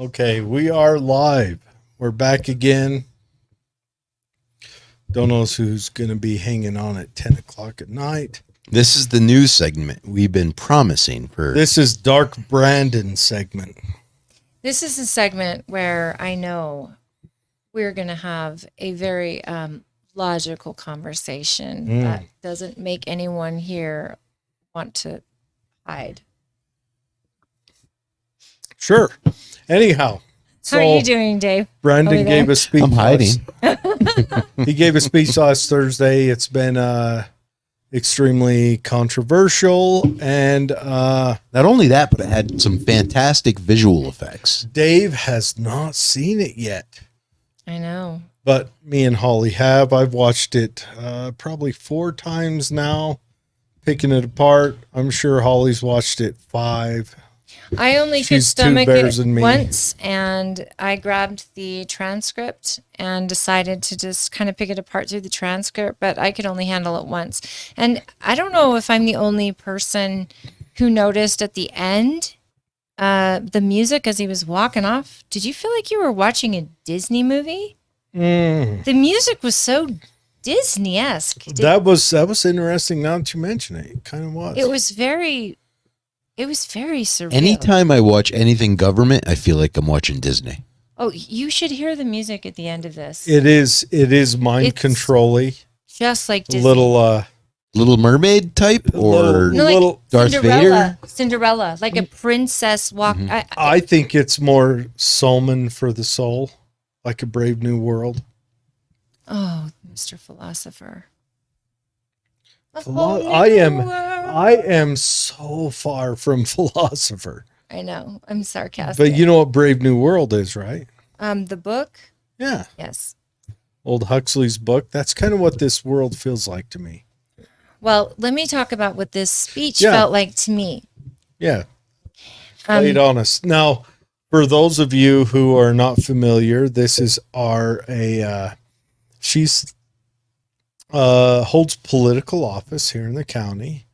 Okay, we are live. We're back again. Don't know who's going to be hanging on at 10 o'clock at night. This is the news segment we've been promising for. This is Dark Brandon segment. This is a segment where I know we're going to have a very logical conversation that doesn't make anyone here want to hide. Sure. Anyhow. How are you doing, Dave? Brandon gave a speech. I'm hiding. He gave a speech last Thursday. It's been extremely controversial. And Not only that, but it had some fantastic visual effects. Dave has not seen it yet. I know. But me and Holly have. I've watched it probably 4 times now, picking it apart. I'm sure Holly's watched it 5. I only could She's two stomach bears it in me. once, and I grabbed the transcript and decided to just kind of pick it apart through the transcript, but I could only handle it once. And I don't know if I'm the only person who noticed at the end the music as he was walking off. Did you feel like you were watching a Disney movie? The music was so Disney-esque. That was interesting now that you mention it. It kind of was. It was very surreal. Anytime I watch anything government, I feel like I'm watching Disney. Oh, you should hear the music at the end of this. It is mind controlling. Just like Disney. Little Mermaid type or No, like little Darth Vader? Cinderella, like a princess walk. I think it's more Solomon for the soul, like a Brave New World. Oh, Mr. Philosopher. I am so far from philosopher. I know. I'm sarcastic. But you know what Brave New World is, right? The book? Yeah. Yes. Old Huxley's book. That's kind of what this world feels like to me. Well, let me talk about what this speech felt like to me. Yeah. Lay it on us. Now, for those of you who are not familiar, this is she's holds political office here in the county.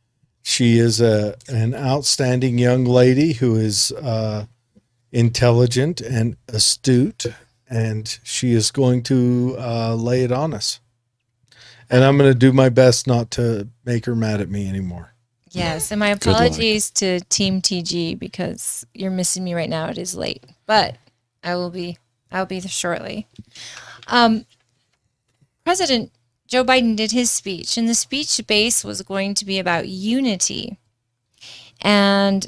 She is an outstanding young lady who is intelligent and astute, and she is going to lay it on us. And I'm going to do my best not to make her mad at me anymore. Yes, and my apologies to Team TG because you're missing me right now. It is late, but I'll be there shortly. President Joe Biden did his speech, and the speech base was going to be about unity. And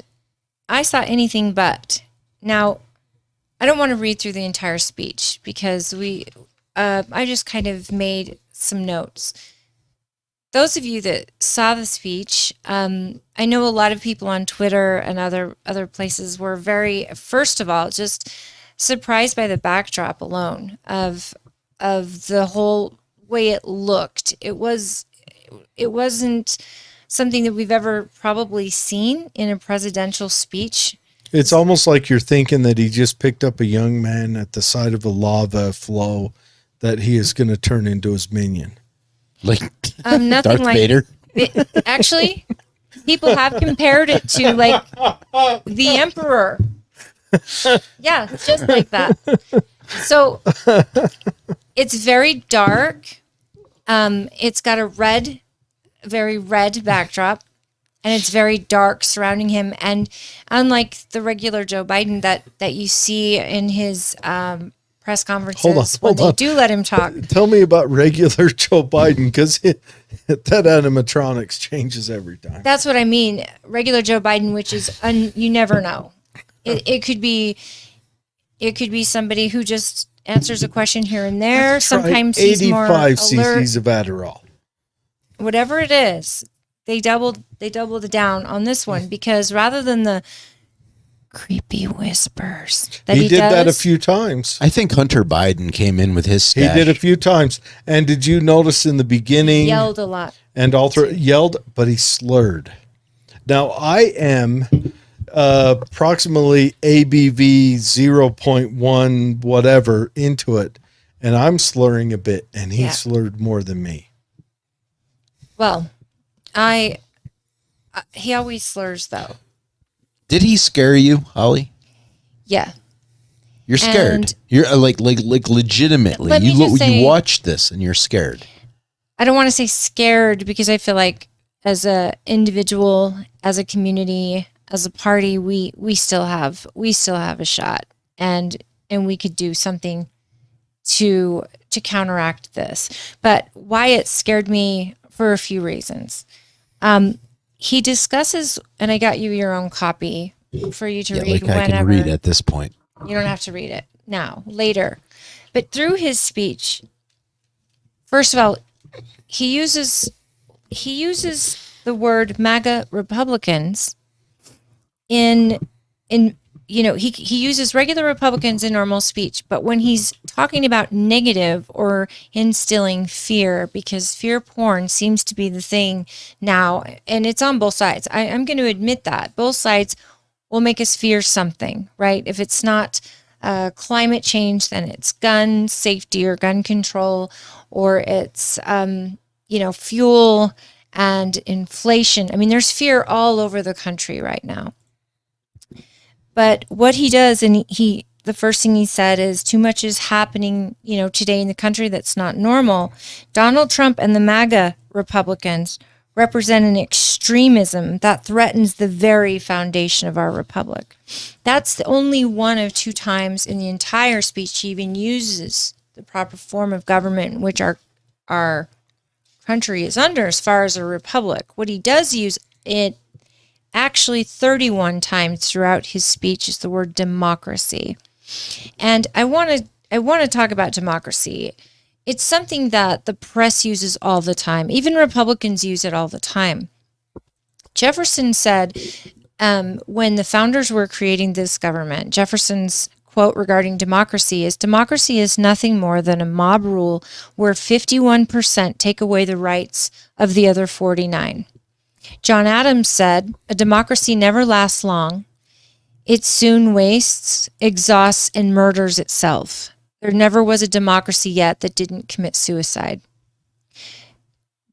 I saw anything but. Now, I don't want to read through the entire speech because I just kind of made some notes. Those of you that saw the speech, I know a lot of people on Twitter and other places were first of all, just surprised by the backdrop alone of the whole way it looked. It wasn't something that we've ever probably seen in a presidential speech. It's almost like you're thinking that he just picked up a young man at the side of a lava flow that he is going to turn into his minion. Like nothing Darth like Vader? Actually, people have compared it to like the Emperor. Yeah, just like that. So it's very dark. It's got a very red backdrop, and it's very dark surrounding him. And unlike the regular Joe Biden that you see in his press conferences when they do let him talk. Tell me about regular Joe Biden, because that animatronics changes every time. That's what I mean. Regular Joe Biden, which is you never know. It could be somebody who just answers a question here and there. Sometimes he's more alert. 85 cc's of Adderall. Whatever it is, they doubled it down on this one because rather than the creepy whispers that he did does, that a few times. I think Hunter Biden came in with his stash. He did a few times. And did you notice in the beginning? Yelled a lot. And yelled, but he slurred. Now, I am approximately ABV 0.1 whatever into it, and I'm slurring a bit, and he slurred more than me. Well, he always slurs though. Did he scare you, Holly? Yeah. You're scared. And- You're like legitimately. Let me just say- you watch this and you're scared. I don't want to say scared because I feel like as a individual, as a community, as a party, we still have a shot, and we could do something to counteract this. But why it scared me for a few reasons. He discusses, and I got you your own copy for you to read Like I whenever. can read at this point. You don't have to read it now, later. But through his speech, first of all, he uses the word MAGA Republicans he uses regular Republicans in normal speech, but when he's talking about negative or instilling fear, because fear porn seems to be the thing now, and it's on both sides. I'm going to admit that both sides will make us fear something, right? If it's not climate change, then it's gun safety or gun control, or it's fuel and inflation. I mean, there's fear all over the country right now. But what he does, and the first thing he said is, too much is happening, today in the country that's not normal. Donald Trump and the MAGA Republicans represent an extremism that threatens the very foundation of our republic. That's the only one of two times in the entire speech he even uses the proper form of government in which our country is under as far as a republic. What he does use it actually 31 times throughout his speech is the word democracy. And I want to talk about democracy. It's something that the press uses all the time. Even Republicans use it all the time. Jefferson said when the founders were creating this government, Jefferson's quote regarding democracy is nothing more than a mob rule where 51% take away the rights of the other 49. John Adams said, a democracy never lasts long. It soon wastes, exhausts, and murders itself. There never was a democracy yet that didn't commit suicide.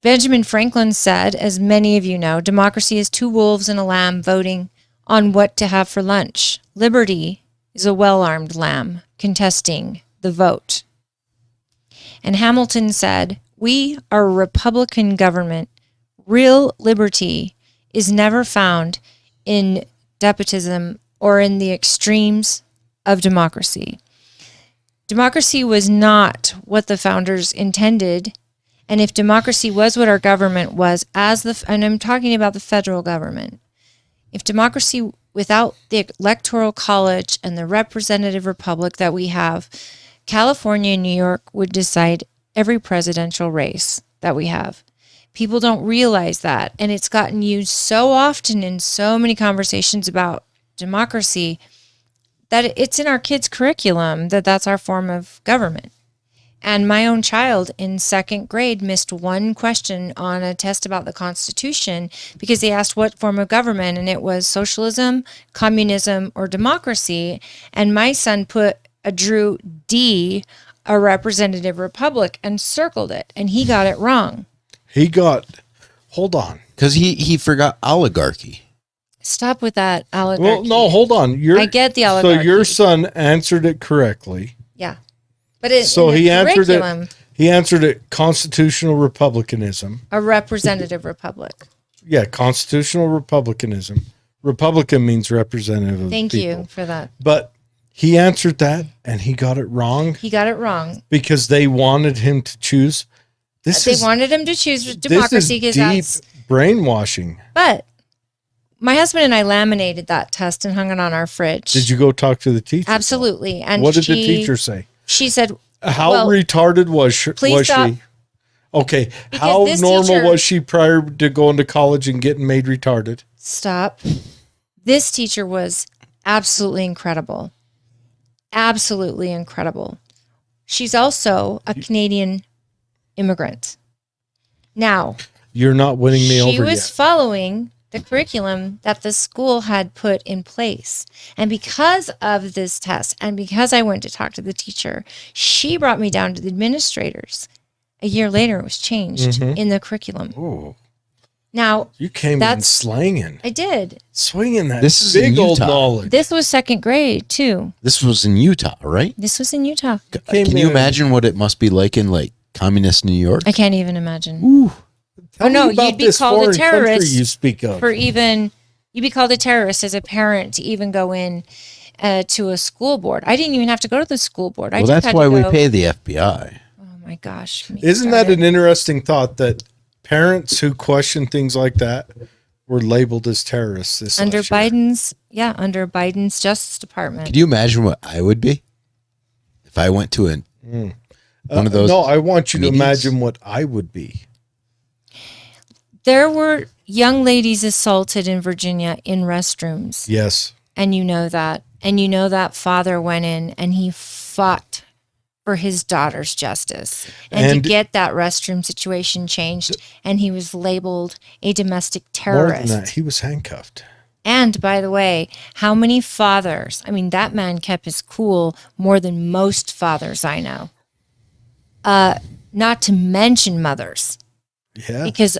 Benjamin Franklin said, as many of you know, democracy is two wolves and a lamb voting on what to have for lunch. Liberty is a well-armed lamb contesting the vote. And Hamilton said, we are a Republican government. Real liberty is never found in despotism or in the extremes of democracy. Democracy was not what the founders intended. And if democracy was what our government was, and I'm talking about the federal government, if democracy without the electoral college and the representative republic that we have, California and New York would decide every presidential race that we have. People don't realize that. And it's gotten used so often in so many conversations about democracy that it's in our kids' curriculum that's our form of government. And my own child in second grade missed one question on a test about the Constitution because they asked what form of government, and it was socialism, communism, or democracy. And my son drew D, a representative republic, and circled it, and he got it wrong. Hold on. Because he forgot oligarchy. Stop with that oligarchy. Well, no, hold on. I get the oligarchy. So your son answered it correctly. Yeah. But he answered it. He answered it constitutional republicanism. A representative republic. Yeah, constitutional republicanism. Republican means representative of Thank people. you for that. But he answered that and he got it wrong. He got it wrong. Because they wanted him to choose. They wanted him to choose democracy because that's deep brainwashing. But my husband and I laminated that test and hung it on our fridge. Did you go talk to the teacher? Absolutely. And what did the teacher say? She said, how retarded was she? Okay. How normal was she prior to going to college and getting made retarded? Stop. This teacher was absolutely incredible. Absolutely incredible. She's also a Canadian immigrant. Now, you're not winning me over yet. She was following the curriculum that the school had put in place. And because of this test, and because I went to talk to the teacher, she brought me down to the administrators. A year later, it was changed in the curriculum. Ooh. Now, You came in That's- slanging, I did. swinging that This is in big old Utah. knowledge. This was second grade, too. This was in Utah, right? This was in Utah. Came Can you in- imagine what it must be like in like communist New York? I can't even imagine. Ooh. Tell no, me about you'd be this called a foreign country terrorist you speak of. For even, you'd be called a terrorist as a parent to even go in to a school board. I didn't even have to go to the school board. I Well, just that's had why to we go- pay the FBI. Oh my gosh. me Isn't that started. an interesting thought that parents who question things like that were labeled as terrorists this under last year? under Biden's Justice Department? Could you imagine what I would be if I went to one of those? No, I want you to meetings? imagine what I would be. There were young ladies assaulted in Virginia in restrooms, Yes. and you know that. And you know that father went in and he fought for his daughter's justice and And- to get that restroom situation changed. And he was labeled a domestic More terrorist. than that, he was handcuffed. And by the way, how many fathers? I mean, that man kept his cool more than most fathers I know. Not to mention mothers, Yeah. because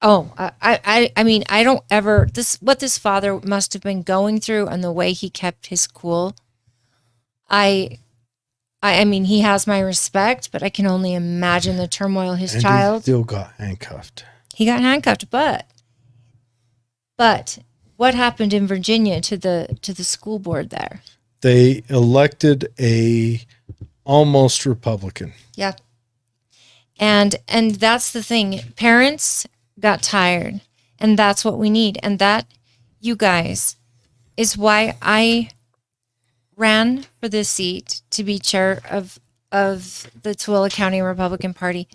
I mean, I don't ever what this father must have been going through and the way he kept his cool. I mean, he has my respect, but I can only imagine the turmoil his And he child. still got handcuffed. He got handcuffed, but what happened in Virginia to the school board there? They elected a almost Republican. Yeah. And that's the thing. Parents got tired, and that's what we need. And that, you guys, is why I ran for this seat to be chair of the Tooele County Republican Party.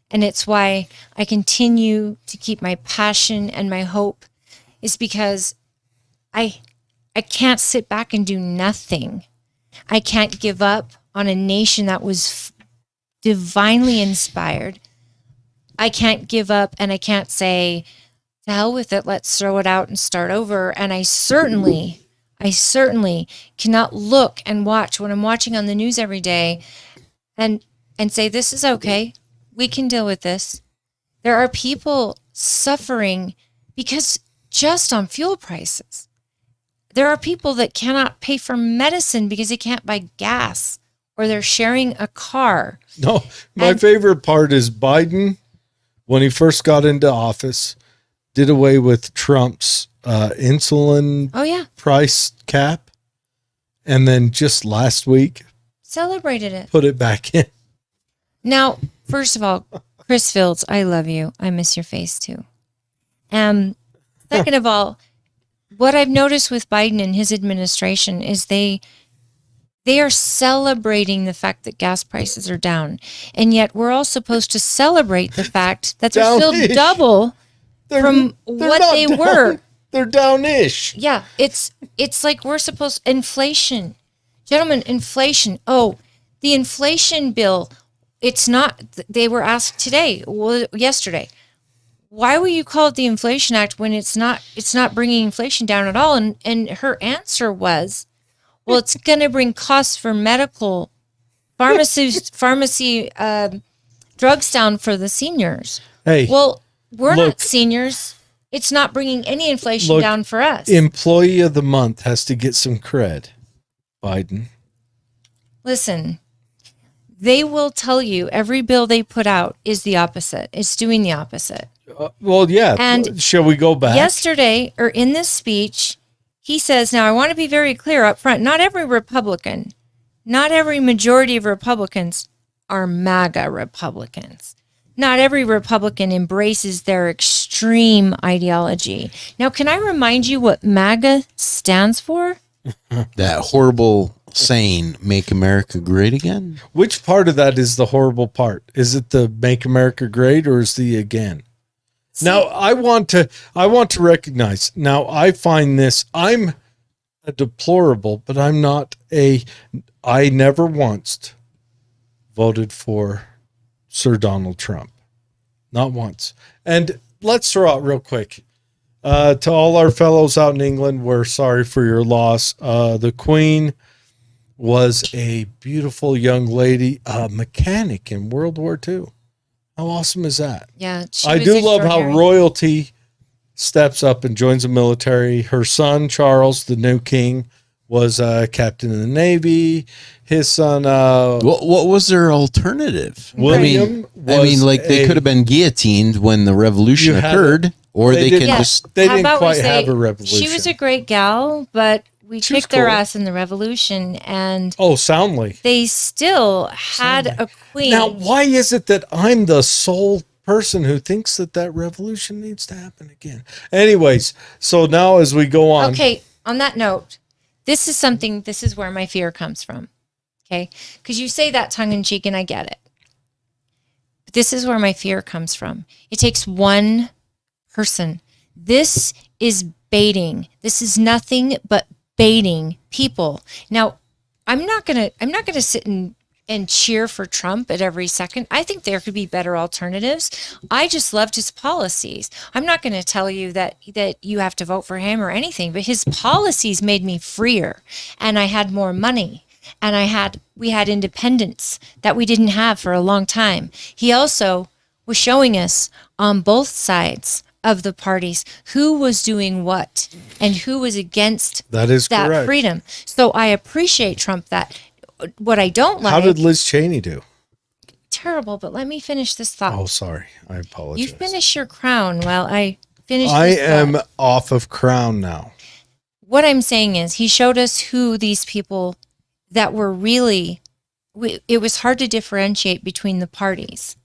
And it's why I continue to keep my passion and my hope, is because I can't sit back and do nothing. I can't give up on a nation that was divinely inspired. I can't give up, and I can't say, to hell with it, let's throw it out and start over. And I certainly cannot look and watch when I'm watching on the news every day and say, this is okay. We can deal with this. There are people suffering because just on fuel prices. There are people that cannot pay for medicine because they can't buy gas, or they're sharing a car. No, my And- favorite part is Biden, when he first got into office, did away with Trump's insulin Oh yeah, price cap. And then just last week, celebrated it. put it back in. Now, first of all, Chris Fields, I love you. I miss your face too. Second of all, what I've noticed with Biden and his administration is they are celebrating the fact that gas prices are down. And yet we're all supposed to celebrate the fact that they're still Down-ish. double They're- from they're what not they down. were. They're downish. Yeah, it's like we're supposed inflation. Gentlemen, inflation. Oh, the inflation bill. It's not, they were asked today, well, yesterday. Why will you call it the Inflation Act when it's not bringing inflation down at all? And her answer was, well, it's going to bring costs for medical pharmacy drugs down for the seniors. Hey, Well, we're Look. not seniors. It's not bringing any inflation Look, down for us. employee of the month has to get some cred, Biden. Listen, they will tell you every bill they put out is the opposite. It's doing the opposite. Well, yeah. And shall we go back? Yesterday, or in this speech, he says, now I want to be very clear up front, not every Republican, not every majority of Republicans are MAGA Republicans. Not every Republican embraces their extreme ideology. Now, can I remind you what MAGA stands for? That horrible saying, "Make America Great Again." Which part of that is the horrible part? Is it the "Make America Great" or is the "again"? Now, I want to recognize. Now, I find this. I'm a deplorable, but I'm not a. I never once voted for Sir Donald Trump. Not once. And let's throw out real quick. To all our fellows out in England, we're sorry for your loss. The Queen was a beautiful young lady, a mechanic in World War II. How awesome is that? Yeah. I do love how royalty steps up and joins the military. Her son, Charles, the new king, was captain in the Navy. His son, What was their alternative? William, I mean, like they could have been guillotined when the revolution occurred, or they can just. They How didn't about we quite say have a revolution. She was a great gal, but we She was kicked their cool. ass in the revolution, and soundly. they still had a queen. Now, why is it that I'm the sole person who thinks that revolution needs to happen again? Anyways, so now as we go on. Okay, on that note, this is where my fear comes from. Okay? Because you say that tongue in cheek and I get it. But this is where my fear comes from. It takes one person. This is baiting. This is nothing but baiting people. Now, I'm not gonna sit and cheer for Trump at every second. I think there could be better alternatives. I just loved his policies. I'm not going to tell you that you have to vote for him or anything, but his policies made me freer, and I had more money, and we had independence that we didn't have for a long time. He also was showing us on both sides of the parties who was doing what and who was against That is correct. freedom. So I appreciate Trump that. What I don't like. How did Liz Cheney do? Terrible, but let me finish this thought. Oh, sorry. I apologize. You finish your crown while I finish I this am thought. off of crown now. What I'm saying is he showed us who these people that were really, it was hard to differentiate between the parties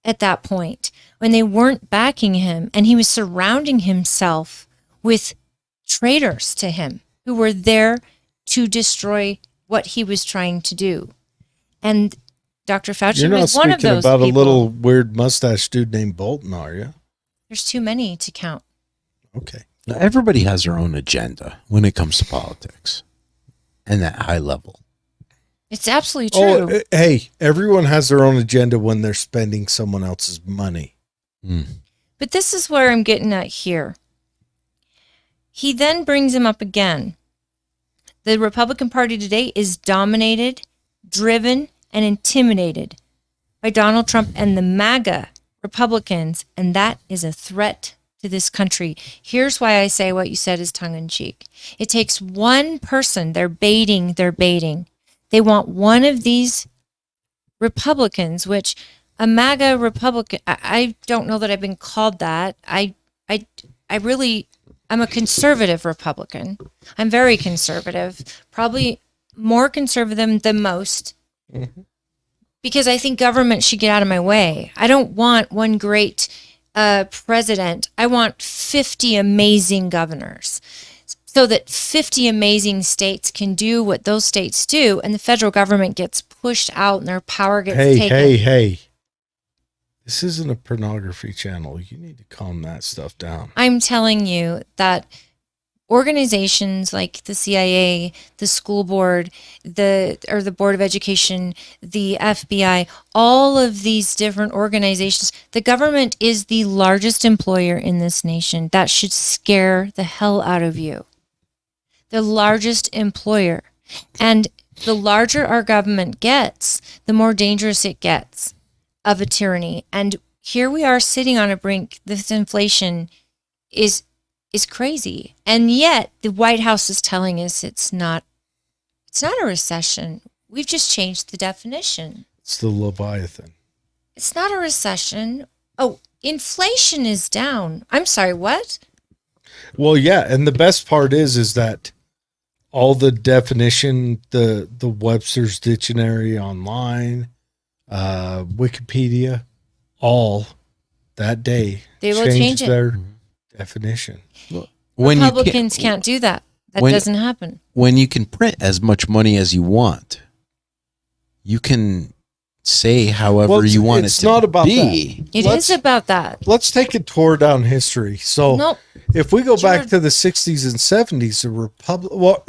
at that point when they weren't backing him, and he was surrounding himself with traitors to him who were there to destroy what he was trying to do. And Dr. Fauci You're not was one of speaking those about people. a little weird mustache dude named Bolton, are you? There's too many to count. Okay. Now, everybody has their own agenda when it comes to politics, and that high level. It's absolutely true. Oh, hey, everyone has their own agenda when they're spending someone else's money. But this is where I'm getting at here. He then brings him up again. The Republican Party today is dominated, driven, and intimidated by Donald Trump and the MAGA Republicans, and that is a threat to this country. Here's why I say what you said is tongue-in-cheek. It takes one person. They're baiting. They want one of these Republicans, which a MAGA Republican, I don't know that I've been called that. I'm a conservative Republican. I'm very conservative, probably more conservative than most, because I think government should get out of my way. I don't want one great president. I want 50 amazing governors so that 50 amazing states can do what those states do, and the federal government gets pushed out and their power gets taken. Hey. This isn't a pornography channel. You need to calm that stuff down. I'm telling you that organizations like the CIA, the school board, the Board of Education, the FBI, all of these different organizations, the government is the largest employer in this nation. That should scare the hell out of you. The largest employer. And the larger our government gets, the more dangerous it gets of a tyranny. And here we are sitting on a brink. This inflation is crazy. And yet the White House is telling us it's not a recession. We've just changed the definition. It's the Leviathan. It's not a recession. Oh, inflation is down. I'm sorry, what? Well, yeah, and the best part is that all the definition, the Webster's Dictionary online, Wikipedia, all that day They will changed change it. their definition. Republicans can't do that. That doesn't happen. When you can print as much money as you want, you can say however you want it's it to not about be. It is about that. Let's take a tour down history. So Nope. if we go back Sure. to the 60s and 70s,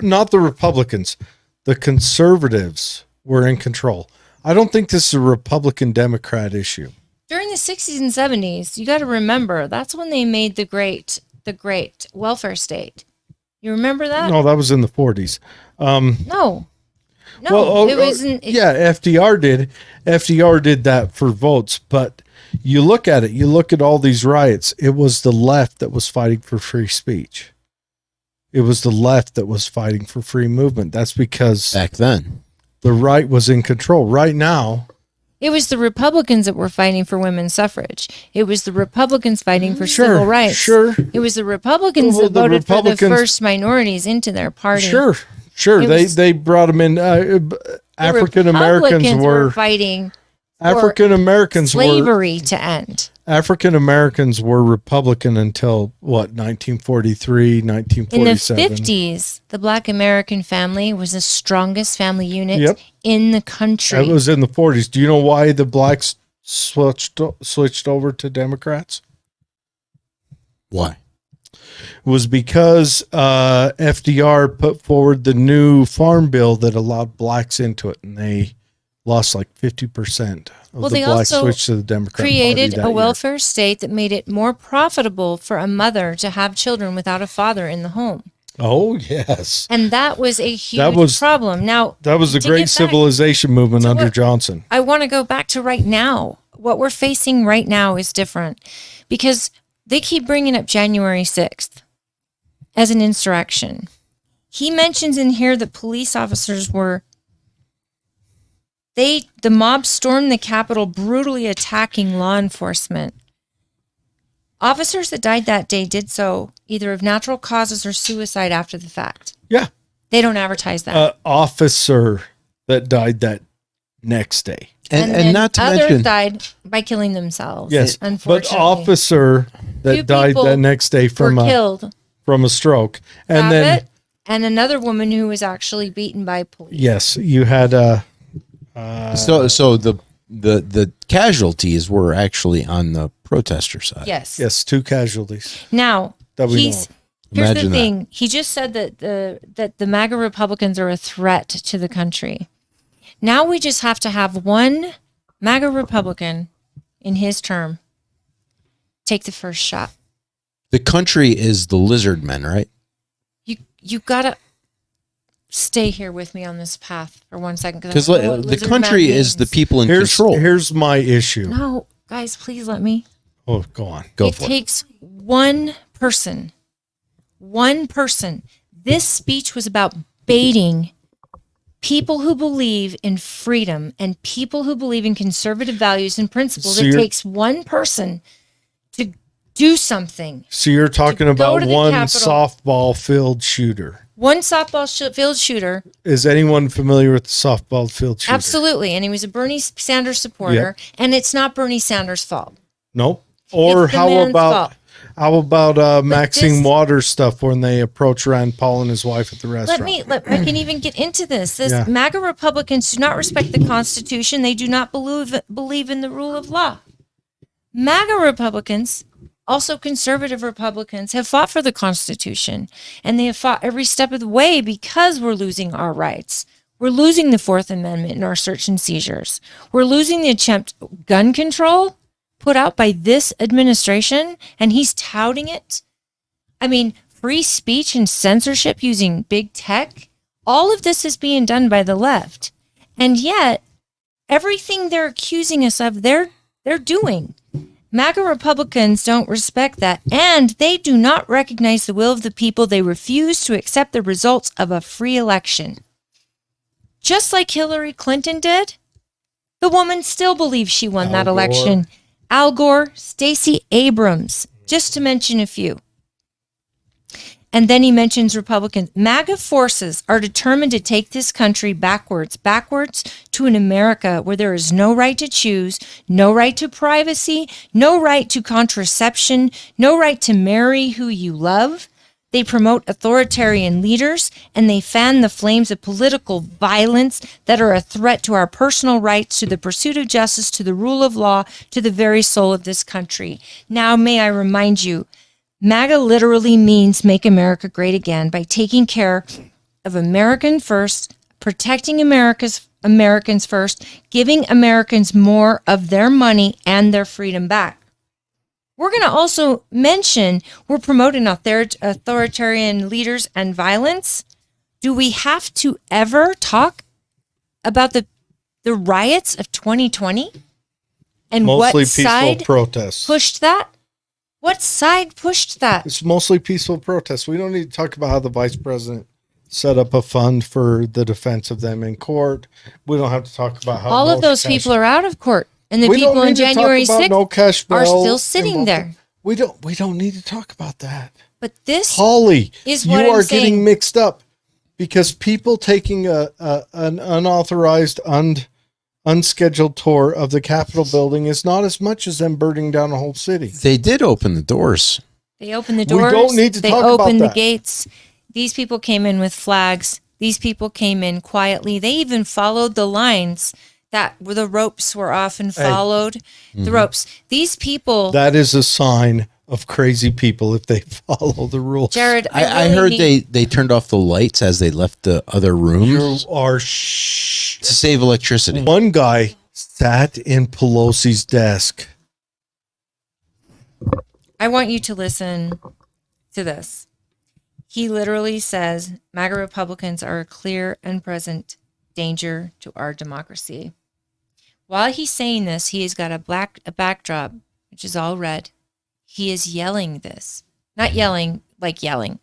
not the Republicans, the conservatives were in control. I don't think this is a Republican-Democrat issue. During the 60s and 70s, you got to remember, that's when they made the great welfare state. You remember that? No, that was in the 40s. No, Well, it wasn't. Yeah, FDR did. FDR did that for votes, but You look at it, you look at all these riots, it was the left that was fighting for free speech. It was the left that was fighting for free movement. That's because Back then. the right was in control. Right now, It was the Republicans that were fighting for women's suffrage. It was the Republicans fighting for civil rights. Sure. It was the Republicans Well, that the voted for the Republicans- first minorities into their party. Sure. It was- They brought them in. The African Americans Republicans were fighting African Americans were slavery to end. African Americans were Republican until what, 1943, In the 1947. 50s, the Black American family was the strongest family unit Yep. in the country. That was in the 40s. Do you know why the blacks switched over to Democrats? Why? It was because FDR put forward the new farm bill that allowed blacks into it, and they lost like 50% of Well, the they blacks also switched to the Democrat created Party that a year. welfare state that made it more profitable for a mother to have children without a father in the home. Oh, yes. And that was a huge That was- problem. Now, That was the to great get back- civilization movement to under what- Johnson. I want to go back to right now. What we're facing right now is different because they keep bringing up January 6th as an insurrection. He mentions in here that police officers were the mob stormed the Capitol, brutally attacking law enforcement. Officers that died that day did so either of natural causes or suicide after the fact. Yeah. They don't advertise that. Officer that died that next day. and And not to others mention, died by killing themselves. Yes. But unfortunately. officer that Two died people that next day were killed. from a stroke. And then, Babbitt and another woman who was actually beaten by police. yes, you had so the casualties were actually on the protester side. Yes. 2 casualties. Now That we know he's of. here's Imagine the that. thing. He just said that the MAGA Republicans are a threat to the country. Now we just have to have one MAGA Republican in his term take the first shot. The country is the lizard men, right? You gotta stay here with me on this path for 1 second Because I don't know what the lizard country man is the means. people in Here's control. here's my issue. No, guys, please let me. Oh, go on. Go It for it. takes one person. One person. This speech was about baiting people who believe in freedom and people who believe in conservative values and principles. So It you're- takes one person to do something. So you're talking go about to the one Capitol. softball field shooter. One softball field shooter, Is anyone familiar with the softball field shooter? absolutely, and he was a Bernie Sanders supporter, and it's not Bernie Sanders' fault. Nope. Or It's the how man's about fault. Maxine this- Waters stuff when they approach Rand Paul and his wife at the restaurant? I can even get into this. Yeah. MAGA Republicans do not respect the Constitution. They do not believe in the rule of law. MAGA Republicans, also conservative Republicans, have fought for the Constitution, and they have fought every step of the way because we're losing our rights. We're losing the Fourth Amendment in our search and seizures. We're losing the attempt gun control put out by this administration, and he's touting it. I mean, free speech and censorship using big tech. All of this is being done by the left. And yet, everything they're accusing us of, they're doing. MAGA Republicans don't respect that, and they do not recognize the will of the people. They refuse to accept the results of a free election. Just like Hillary Clinton did, the woman still believes she won that Al Gore. election. Al Gore, Stacey Abrams, just to mention a few. And then he mentions Republicans. MAGA forces are determined to take this country backwards to an America where there is no right to choose, no right to privacy, no right to contraception, no right to marry who you love. They promote authoritarian leaders, and they fan the flames of political violence that are a threat to our personal rights, to the pursuit of justice, to the rule of law, to the very soul of this country. Now, may I remind you, MAGA literally means make America great again by taking care of American first, protecting Americans first, giving Americans more of their money and their freedom back. We're going to also mention we're promoting authoritarian leaders and violence. Do we have to ever talk about the riots of 2020? And Mostly what peaceful side protests. pushed that? What side pushed that? It's mostly peaceful protests. We don't need to talk about how the vice president set up a fund for the defense of them in court. We don't have to talk about how All of those people are out of court, and the people on January 6th are still sitting there. We don't need to talk about that. But this Holly, is what you I'm are saying. getting mixed up because people taking an unauthorized, unscheduled tour of the Capitol building is not as much as them burning down a whole city. They did open the doors. They opened the doors. We don't need to they talk about opened the that. gates. These people came in with flags. These people came in quietly. They even followed the lines that where the ropes were often followed. The ropes. These people. That is a sign of crazy people if they follow the rules. Jared, I heard they turned off the lights as they left the other rooms You are to save electricity. One guy sat in Pelosi's desk. I want you to listen to this. He literally says MAGA Republicans are a clear and present danger to our democracy. While he's saying this, he has got a backdrop, which is all red. He is yelling this. Not yelling like yelling,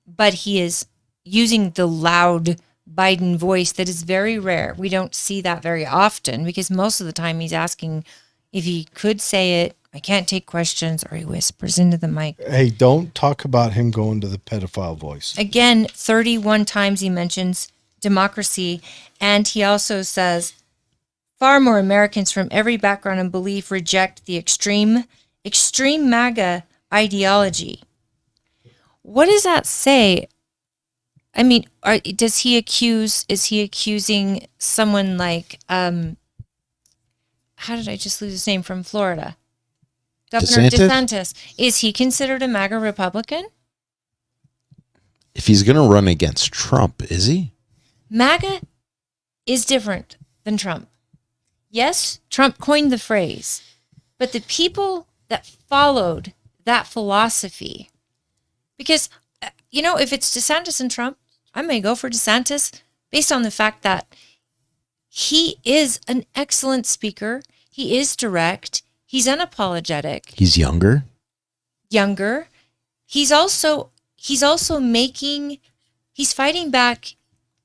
but he is using the loud Biden voice that is very rare. We don't see that very often because most of the time he's asking if he could say it. I can't take questions, or he whispers into the mic. Hey, don't talk about him going to the pedophile voice. Again, 31 times he mentions democracy, and he also says far more Americans from every background and belief reject the extreme MAGA ideology. What does that say? I mean, is he accusing someone like, how did I just lose his name, from Florida? Governor DeSantis. Is he considered a MAGA Republican? If he's going to run against Trump, is he? MAGA is different than Trump. Yes, Trump coined the phrase, but the people that followed that philosophy, because, if it's DeSantis and Trump, I may go for DeSantis based on the fact that he is an excellent speaker. He is direct. He's unapologetic. He's younger. He's also he's fighting back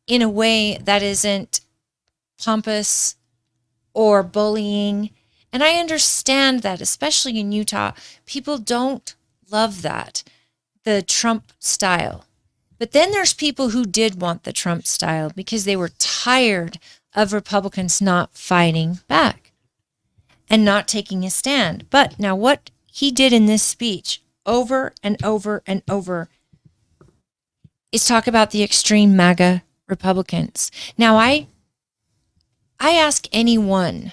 in a way that isn't pompous or bullying. And I understand that, especially in Utah, people don't love that, the Trump style. But then there's people who did want the Trump style because they were tired of Republicans not fighting back and not taking a stand. But now what he did in this speech over and over and over is talk about the extreme MAGA Republicans. Now, I ask anyone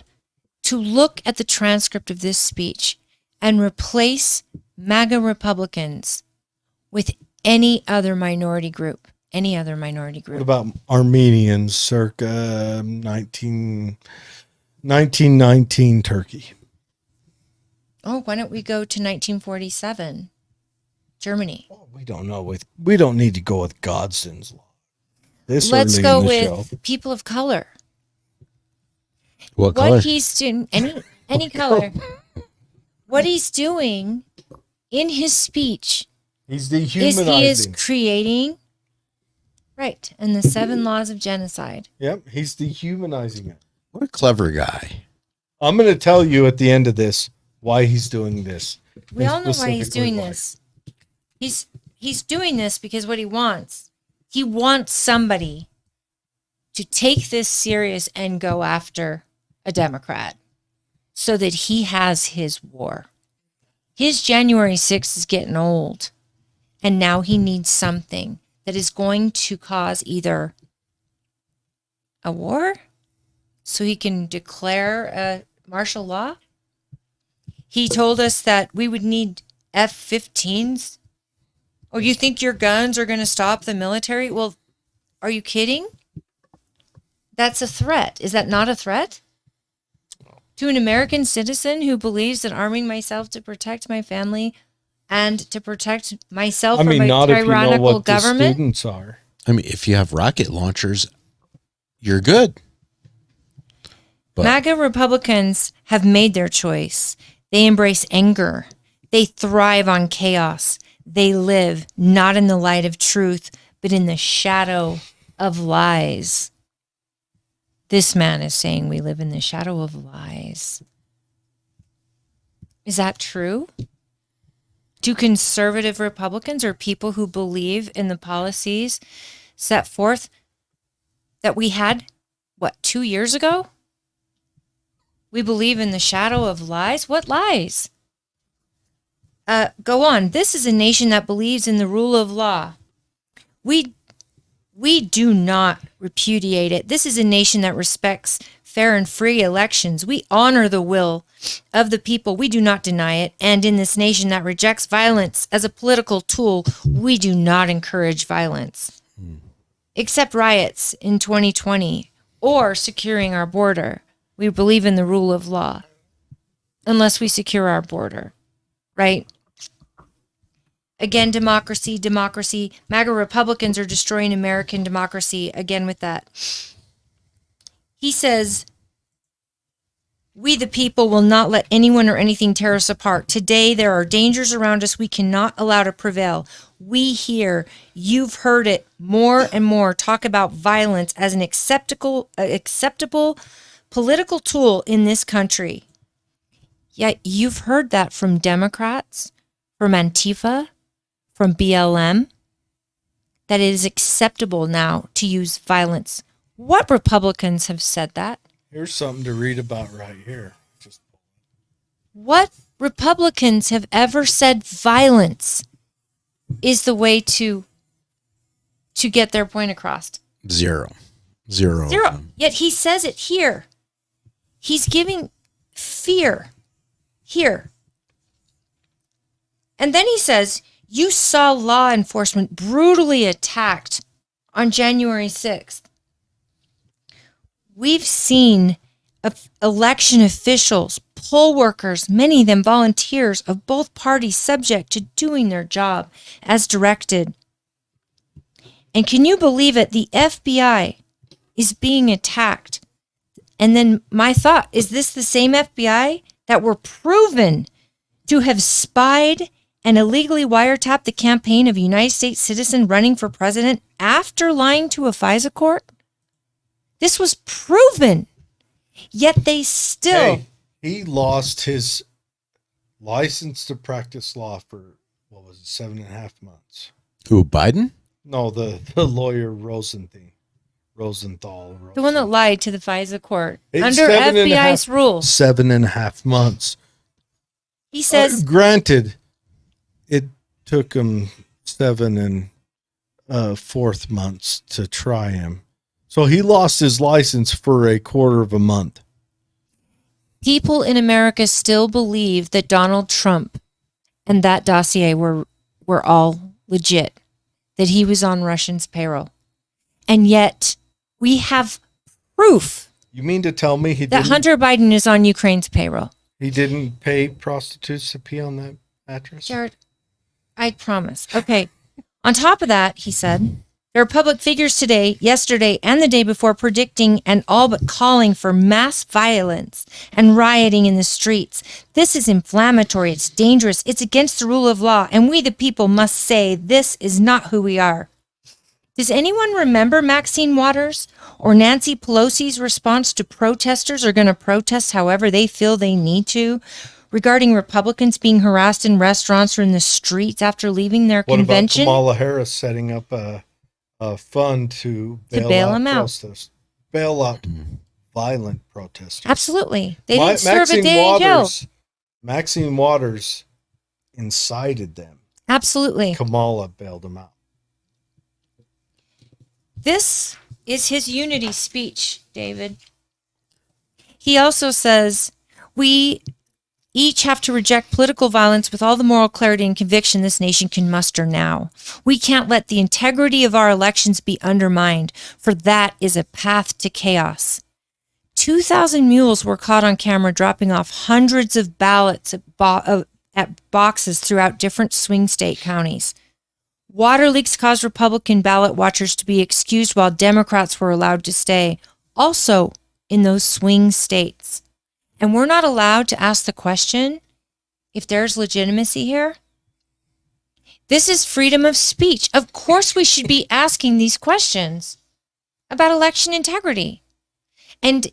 to look at the transcript of this speech and replace MAGA Republicans with any other minority group. What about Armenians circa 1919 Turkey? Oh, why don't we go to 1947, Germany? Oh, we don't know. We don't need to go with Godson's law. Let's go with people of color. What color? He's doing, any color. What he's doing in his speech he's dehumanizing. he is creating, right, and the 7 laws of genocide. Yep, he's dehumanizing it. What a clever guy. I'm going to tell you at the end of this why he's doing this. We all know why he's doing this. He's doing this because what he wants somebody to take this serious and go after a Democrat so that he has his war. His January 6th is getting old, and now he needs something that is going to cause either a war so he can declare a martial law. He told us that we would need F-15s. Oh, you think your guns are going to stop the military? Well, are you kidding? That's a threat. Is that not a threat? To an American citizen who believes that arming myself to protect my family and to protect myself from a tyrannical government? The students are. I mean, if you have rocket launchers, you're good. But MAGA Republicans have made their choice. They embrace anger. They thrive on chaos. They live not in the light of truth, but in the shadow of lies. This man is saying we live in the shadow of lies. Is that true? Do conservative Republicans or people who believe in the policies set forth that we had, 2 years ago? We believe in the shadow of lies? What lies? Go on. This is a nation that believes in the rule of law. We do not repudiate it. This is a nation that respects fair and free elections. We honor the will of the people. We do not deny it. And in this nation that rejects violence as a political tool, we do not encourage violence. Except riots in 2020 or securing our border. We believe in the rule of law unless we secure our border, right? Again, democracy. MAGA Republicans are destroying American democracy. Again, with that. He says, we the people will not let anyone or anything tear us apart. Today, there are dangers around us we cannot allow to prevail. We hear, you've heard it more and more, talk about violence as an acceptable political tool in this country. Yet you've heard that from Democrats, from Antifa, from BLM, that it is acceptable now to use violence. What Republicans have said that? Here's something to read about right here. What Republicans have ever said violence is the way to get their point across? Zero. Yet he says it here. He's giving fear here. And then he says, you saw law enforcement brutally attacked on January 6th. We've seen election officials, poll workers, many of them volunteers of both parties subject to doing their job as directed. And can you believe it? The FBI is being attacked. And then my thought, is this the same FBI that were proven to have spied and illegally wiretapped the campaign of a United States citizen running for president after lying to a FISA court? This was proven, yet they still... Hey, he lost his license to practice law for, 7.5 months. Who, Biden? No, the lawyer Rosenthal. The one that lied to the FISA court It's under FBI's rules. 7.5 months. He says... granted, it took him 7 1/4 months to try him. So he lost his license for a quarter of a month. People in America still believe that Donald Trump and that dossier were all legit, that he was on Russians' payroll. And yet we have proof You mean to tell me that Hunter Biden is on Ukraine's payroll? he didn't pay prostitutes to pee on that mattress? Jared, I promise. Okay. On top of that, he said, there are public figures today, yesterday, and the day before predicting and all but calling for mass violence and rioting in the streets. This is inflammatory. It's dangerous. It's against the rule of law. And we, the people, must say this is not who we are. Does anyone remember Maxine Waters or Nancy Pelosi's response to protesters are going to protest however they feel they need to regarding Republicans being harassed in restaurants or in the streets after leaving their convention? What about Kamala Harris setting up a fund to bail them out? Bail out violent protesters. Absolutely. They didn't serve a day in jail. Maxine Waters incited them. Absolutely. Kamala bailed them out. This is his unity speech, David. He also says, we each have to reject political violence with all the moral clarity and conviction this nation can muster now. We can't let the integrity of our elections be undermined, for that is a path to chaos. 2,000 mules were caught on camera dropping off hundreds of ballots at boxes throughout different swing state counties. Water leaks caused Republican ballot watchers to be excused while Democrats were allowed to stay. Also, in those swing states. And we're not allowed to ask the question if there's legitimacy here. This is freedom of speech. Of course we should be asking these questions about election integrity. And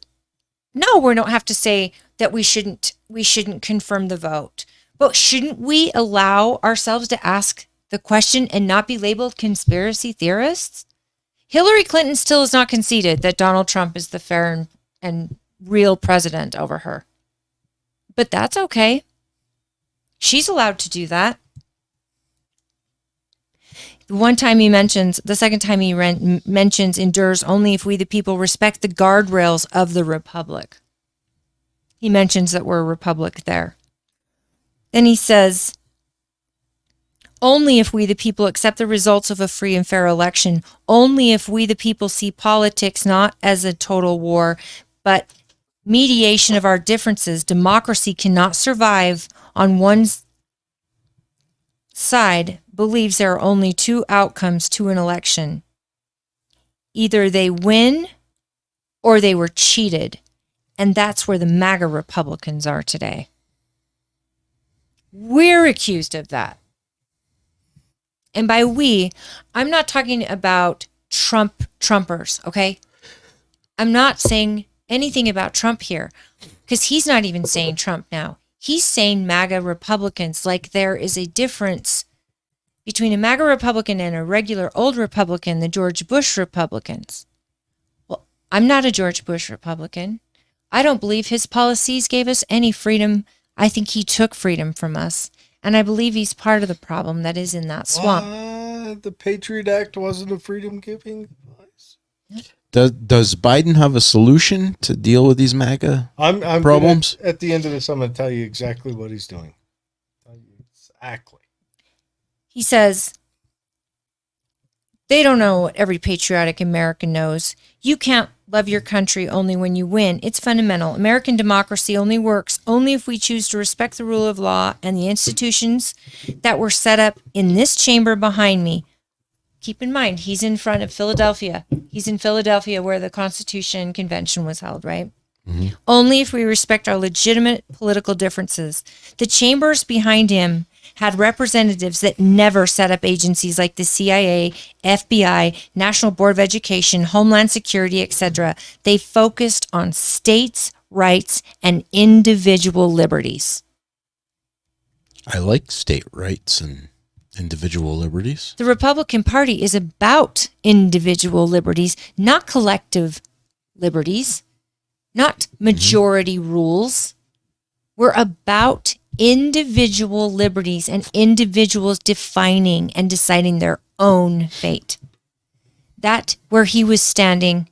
no, we don't have to say that we shouldn't confirm the vote. But shouldn't we allow ourselves to ask the question and not be labeled conspiracy theorists? Hillary Clinton still has not conceded that Donald Trump is the fair and real president over her. But that's okay. She's allowed to do that. The second time he mentions endures only if we the people respect the guardrails of the republic. He mentions that we're a republic there. Then he says, only if we the people accept the results of a free and fair election, only if we the people see politics not as a total war, but mediation of our differences, democracy cannot survive on one side believes there are only two outcomes to an election. Either they win or they were cheated. And that's where the MAGA Republicans are today. We're accused of that. And by we, I'm not talking about Trumpers, okay? I'm not saying anything about Trump here because he's not even saying Trump now. He's saying MAGA Republicans, like there is a difference between a MAGA Republican and a regular old Republican, the George Bush Republicans. Well, I'm not a George Bush Republican. I don't believe his policies gave us any freedom. I think he took freedom from us. And I believe he's part of the problem that is in that swamp. The Patriot Act wasn't a freedom-giving device. Does Biden have a solution to deal with these MAGA problems? At the end of this, I'm going to tell you exactly what he's doing. Exactly. He says, they don't know what every patriotic American knows. You can't love your country only when you win. It's fundamental. American democracy only works only if we choose to respect the rule of law and the institutions that were set up in this chamber behind me. Keep in mind, he's in front of Philadelphia. He's in Philadelphia where the Constitution Convention was held, right? Mm-hmm. Only if we respect our legitimate political differences. The chambers behind him had representatives that never set up agencies like the CIA, FBI, National Board of Education, Homeland Security, etc. They focused on states' rights and individual liberties. I like state rights and individual liberties. The Republican Party is about individual liberties, not collective liberties, not majority rules. We're about individual liberties and individuals defining and deciding their own fate. That where he was standing,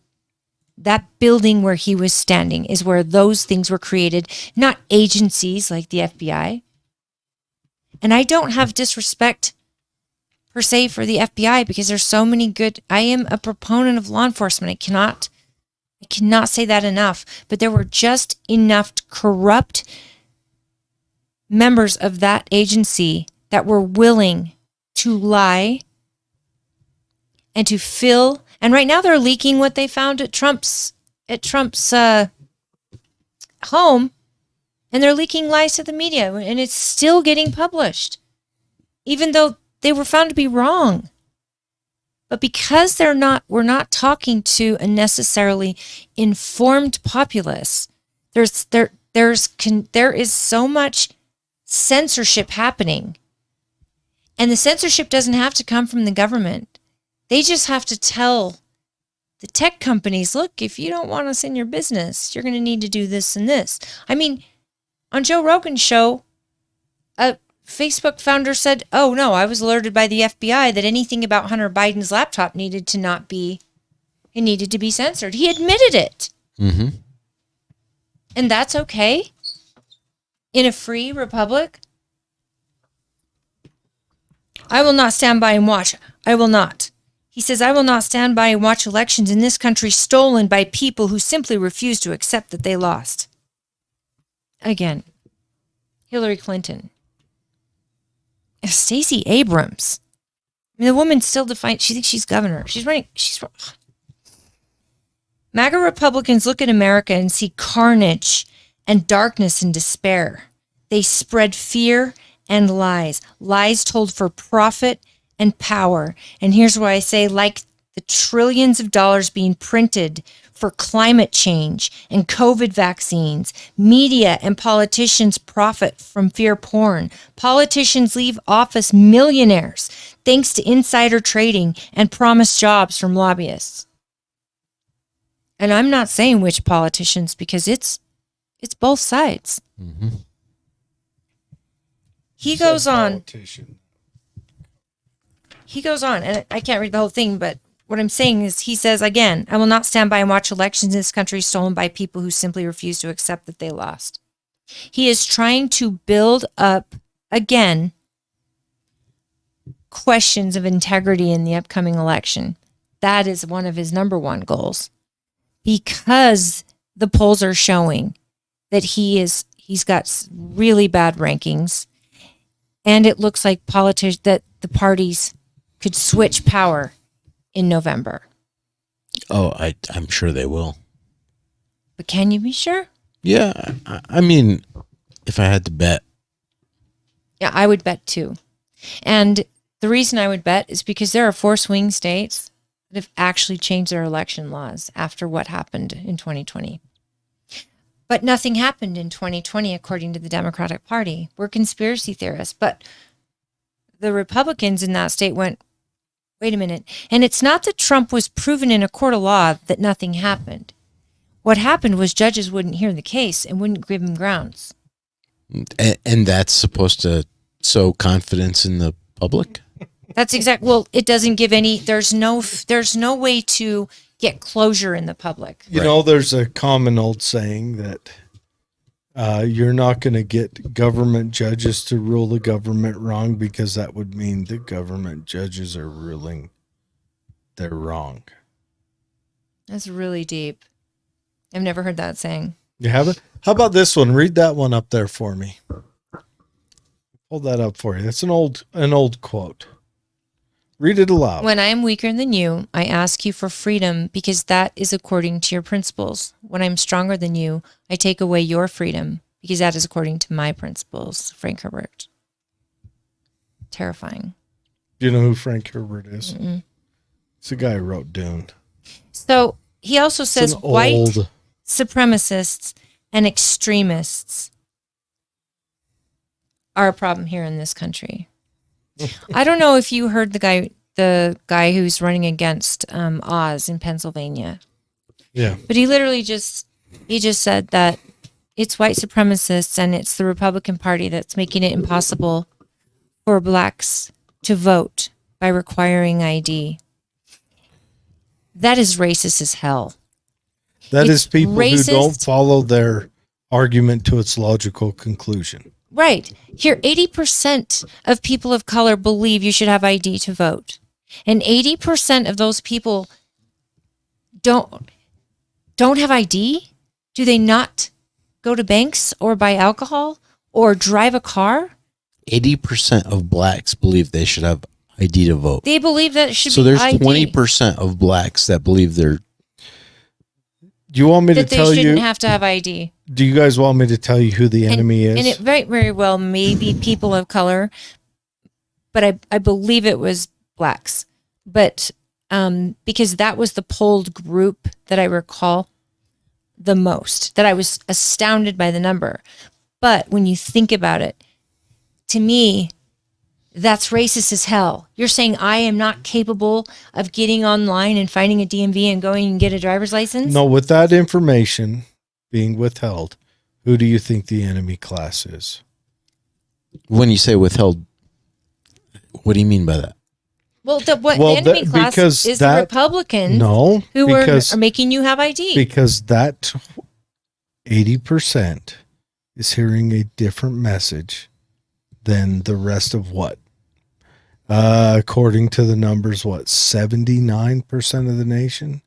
that building where he was standing is where those things were created, not agencies like the FBI. And I don't have disrespect per se for the FBI because there's so many good. I am a proponent of law enforcement. I cannot say that enough, but there were just enough corrupt members of that agency that were willing to lie and to fill. And right now they're leaking what they found at Trump's home, and they're leaking lies to the media, and it's still getting published, even though they were found to be wrong. But because we're not talking to a necessarily informed populace, there is so much censorship happening. And the censorship doesn't have to come from the government. They just have to tell the tech companies, look, if you don't want us in your business, you're going to need to do this and this. I mean, on Joe Rogan's show, a Facebook founder said, oh no, I was alerted by the FBI that anything about Hunter Biden's laptop needed to be censored. He admitted it. Mm-hmm. And that's okay? In a free republic? I will not stand by and watch. I will not. He says, I will not stand by and watch elections in this country stolen by people who simply refuse to accept that they lost. Again, Hillary Clinton. Stacey Abrams. I mean, the woman still defined, she thinks she's governor. She's running. MAGA Republicans look at America and see carnage and darkness and despair. They spread fear and lies told for profit and power. And here's why I say, like the trillions of dollars being printed for climate change and COVID vaccines, media and politicians profit from fear porn. Politicians leave office millionaires thanks to insider trading and promised jobs from lobbyists. And I'm not saying which politicians, because it's both sides. Mm-hmm. He goes on, and I can't read the whole thing, but what I'm saying is, he says, again, I will not stand by and watch elections in this country stolen by people who simply refuse to accept that they lost. He is trying to build up, again, questions of integrity in the upcoming election. That is one of his number one goals, because the polls are showing that he's got really bad rankings, and it looks like that the parties could switch power in November. Oh, I'm sure they will. But can you be sure? Yeah, I mean, if I had to bet. Yeah, I would bet too. And the reason I would bet is because there are 4 swing states that have actually changed their election laws after what happened in 2020. But nothing happened in 2020, according to the Democratic Party. We're conspiracy theorists. But the Republicans in that state went, wait a minute. And it's not that Trump was proven in a court of law that nothing happened. What happened was judges wouldn't hear the case and wouldn't give him grounds. And that's supposed to sow confidence in the public? That's exactly. Well, it doesn't give any. There's no way to get closure in the public. You know, there's a common old saying that you're not going to get government judges to rule the government wrong, because that would mean the government judges are ruling they're wrong. That's really deep. I've never heard that saying. You haven't? How about this one? Read that one up there for me. Hold that up for you. That's an old quote. Read it aloud. When I am weaker than you, I ask you for freedom, because that is according to your principles. When I'm stronger than you, I take away your freedom, because that is according to my principles. Frank Herbert. Terrifying. Do you know who Frank Herbert is? Mm-mm. It's the guy who wrote Dune. So he also says white old supremacists and extremists are a problem here in this country. I don't know if you heard the guy who's running against Oz in Pennsylvania. Yeah. But he literally just said that it's white supremacists and it's the Republican Party that's making it impossible for blacks to vote by requiring ID. That is racist as hell. That is people racist. who don't follow their argument to its logical conclusion. Right. Here, 80% of people of color believe you should have ID to vote. And 80% of those people don't have ID? Do they not go to banks or buy alcohol or drive a car? 80% of blacks believe they should have ID to vote. They believe that it should So be there's ID. 20% of blacks that believe they're. Do you want me that to tell they shouldn't you? have to have ID. Do you guys want me to tell you who the enemy is? And it very, very well may be people of color, but I believe it was blacks. But because that was the polled group that I recall the most, that I was astounded by the number. But when you think about it, to me, that's racist as hell. You're saying I am not capable of getting online and finding a DMV and going and get a driver's license? No, with that information being withheld, who do you think the enemy class is? When you say withheld, what do you mean by that? Well, the enemy class is the Republicans who are making you have ID. Because that 80% is hearing a different message than the rest of what? According to the numbers, 79% of the nation?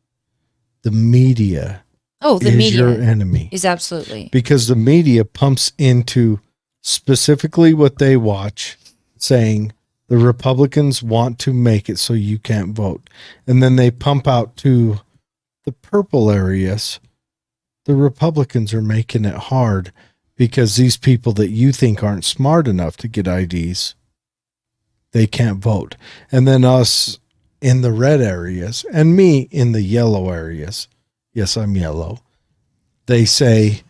The media the is media your enemy. is absolutely. Because the media pumps into specifically what they watch, saying the Republicans want to make it so you can't vote. And then they pump out to the purple areas, the Republicans are making it hard because these people that you think aren't smart enough to get IDs, they can't vote. And then us in the red areas and me in the yellow areas, yes, I'm yellow, they say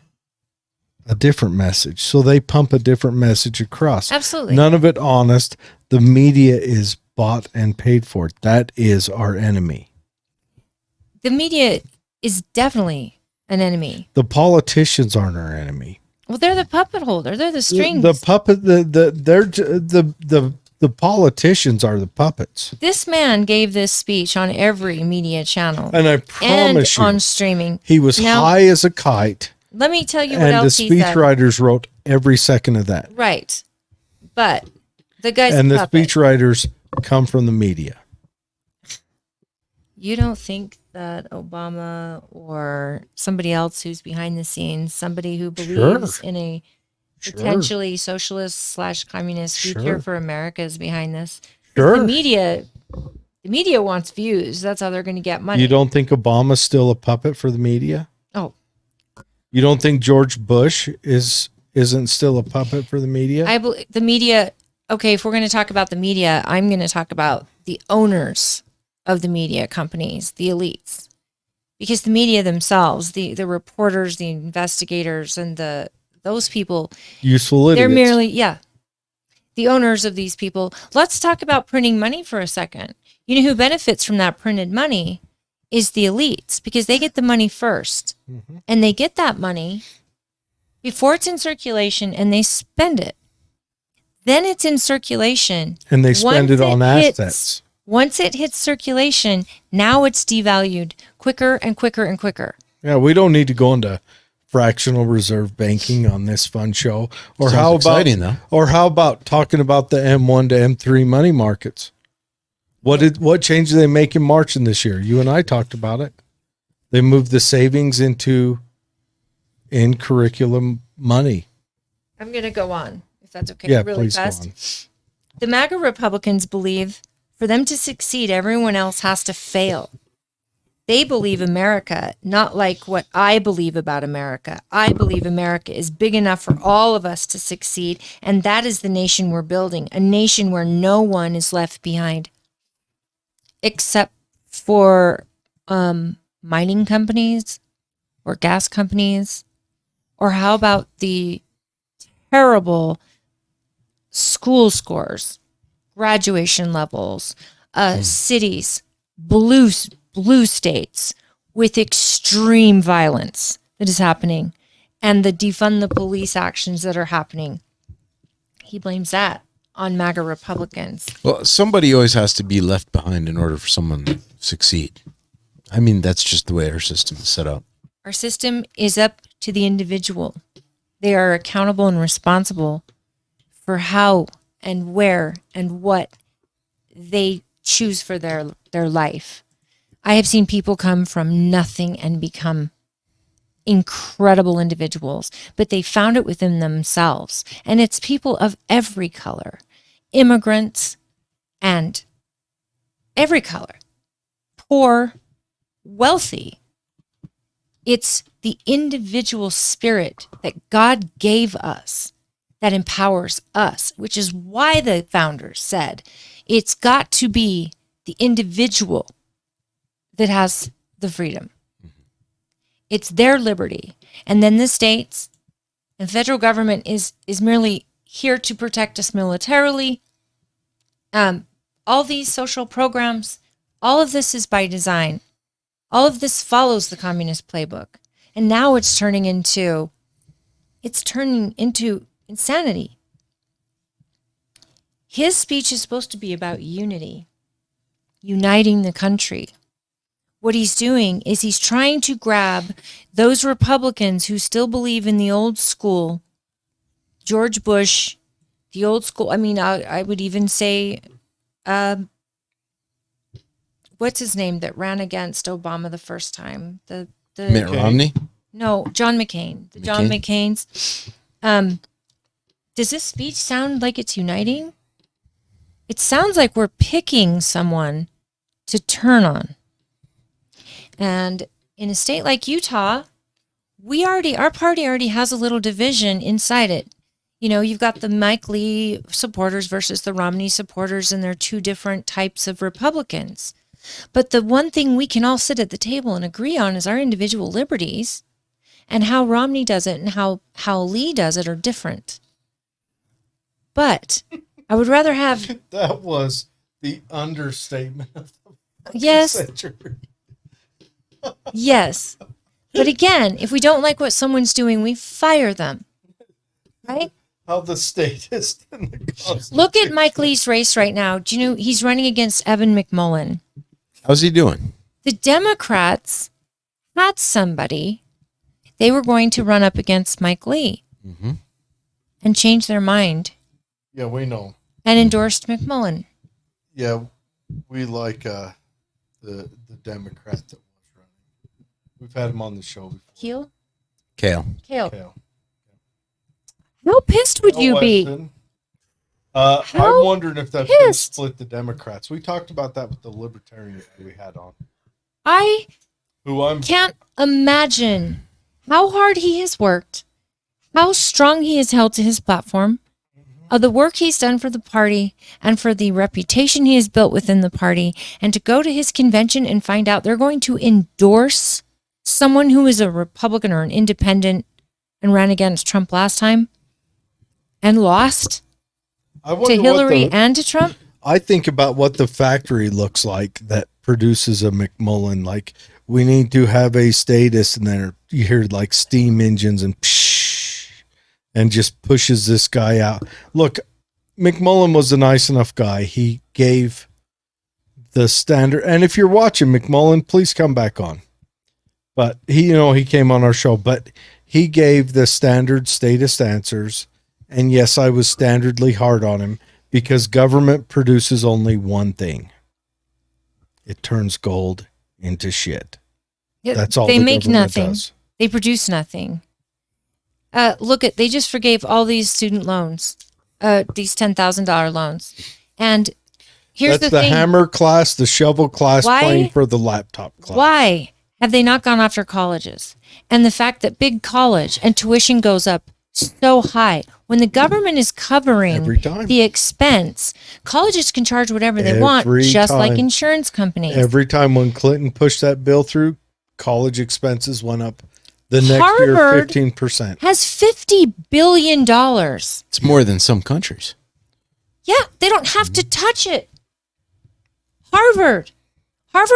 a different message. So they pump a different message across. Absolutely. None of it honest. The media is bought and paid for. That is our enemy. The media is definitely an enemy. The politicians aren't our enemy. Well, they're the puppet holder. They're the strings. The puppet, the politicians are the puppets. This man gave this speech on every media channel. And I promise you, on streaming. he was high as a kite. Let me tell you what And the else he said. speechwriters wrote every second of that. Right. But the guy's And a the puppet. speechwriters come from the media. You don't think that Obama or somebody else who's behind the scenes, somebody who believes in a potentially socialist / communist future for America is behind this? Sure. The media wants views. That's how they're going to get money. You don't think Obama's still a puppet for the media? Oh. You don't think George Bush isn't still a puppet for the media? The media. Okay, if we're going to talk about the media, I'm going to talk about the owners of the media companies, the elites, because the media themselves, the reporters, the investigators, and those people, Useful idiots. they're merely the owners of these people. Let's talk about printing money for a second. You know who benefits from that printed money is the elites, because they get the money first, and they get that money before it's in circulation, and they spend it. Then it's in circulation. And they spend it on assets. Once it hits circulation, now it's devalued quicker and quicker and quicker. Yeah, we don't need to go into fractional reserve banking on this fun show. Or Sounds how exciting, about though. or how about talking about the M1 to M3 money markets? What change did they make in March in this year? You and I talked about it. They moved the savings into in curriculum money. I'm going to go on, if that's okay, Yeah, really please fast. go on. The MAGA Republicans believe for them to succeed, everyone else has to fail. They believe America, not like what I believe about America. I believe America is big enough for all of us to succeed, and that is the nation we're building, a nation where no one is left behind, except for mining companies or gas companies, or how about the terrible school scores, graduation levels, cities, blue states with extreme violence that is happening, and the defund the police actions that are happening. He blames that on MAGA Republicans. Well, somebody always has to be left behind in order for someone to succeed. I mean, that's just the way our system is set up. Our system is up to the individual. They are accountable and responsible for how and where and what they choose for their life. I have seen people come from nothing and become incredible individuals, but they found it within themselves. And it's people of every color, immigrants and every color, poor, wealthy. It's the individual spirit that God gave us that empowers us, which is why the founders said it's got to be the individual that has the freedom. It's their liberty. And then the states and federal government is merely here to protect us militarily. All these social programs, all of this is by design. All of this follows the communist playbook. And now it's turning into insanity. His speech is supposed to be about unity, uniting the country. What he's doing is he's trying to grab those Republicans who still believe in the old school, George Bush, the old school. I mean, I would even say, what's his name that ran against Obama the first time? The Mitt Romney? No, John McCain. The John McCain's. Does this speech sound like it's uniting? It sounds like we're picking someone to turn on. And in a state like Utah, our party already has a little division inside it. You know, you've got the Mike Lee supporters versus the Romney supporters, and they're two different types of Republicans. But the one thing we can all sit at the table and agree on is our individual liberties, and how Romney does it and how Lee does it are different. But I would rather have... That was the understatement of the Yes. century. Yes. But again, if we don't like what someone's doing, we fire them. Right? How the state is in the Constitution. Look at Mike Lee's race right now. Do you know he's running against Evan McMullen? How's he doing? The Democrats had somebody. They were going to run up against Mike Lee and change their mind Yeah, we know. and endorsed McMullen. Yeah, we like the Democrat that was running. We've had him on the show before. Kale. Kale. Kale. How pissed would you be? Weston. How I'm wondering if that's going to pissed? split the Democrats. We talked about that with the Libertarian we had on. I Who I'm can't imagine how hard he has worked, how strong he has held to his platform, of the work he's done for the party and for the reputation he has built within the party, and to go to his convention and find out they're going to endorse someone who is a Republican or an independent and ran against Trump last time and lost I wonder to what Hillary and to Trump. I think about what the factory looks like that produces a McMullen. Like, we need to have a status, and then you hear like steam engines and psh, and just pushes this guy out. Look, McMullen was a nice enough guy. He gave the standard. And if you're watching McMullen, please come back on. But he came on our show, but he gave the standard statist answers. And yes, I was standardly hard on him because government produces only one thing. It turns gold into shit. That's all They the make government nothing. does. They produce nothing. They just forgave all these student loans, these $10,000 loans. And here's That's the the thing. hammer class, the shovel class Why- playing for the laptop class. Why have they not gone after colleges? And the fact that big college and tuition goes up so high. When the government is covering Every time. the expense, colleges can charge whatever they want, Every just like time. insurance companies. Every time when Clinton pushed that bill through, college expenses went up the next Harvard year 15%. has $50 billion. It's more than some countries. Yeah, they don't have to touch it. Harvard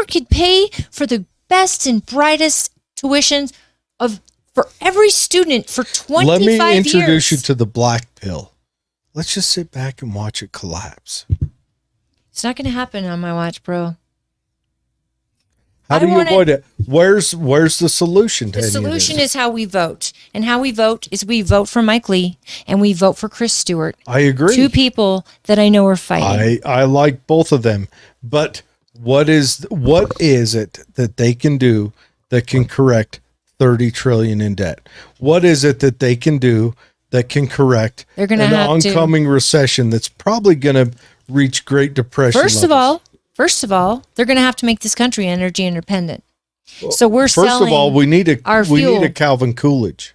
could pay for the best and brightest tuitions for every student for 25 Let me years. introduce you to the black pill. Let's just sit back and watch it collapse. It's not going to happen on my watch, bro. How do you avoid it? Where's the solution to The any of solution this? is how we vote. And how we vote is we vote for Mike Lee and we vote for Chris Stewart. I agree. Two people that I know are fighting. I like both of them, but what is it that they can do that can correct 30 trillion in debt? What is it that they can do that can correct They're gonna an have to- oncoming recession that's probably going to reach Great Depression First of all, they're going to have to make this country energy independent. So we're First selling of all, we need our a fuel. Calvin Coolidge.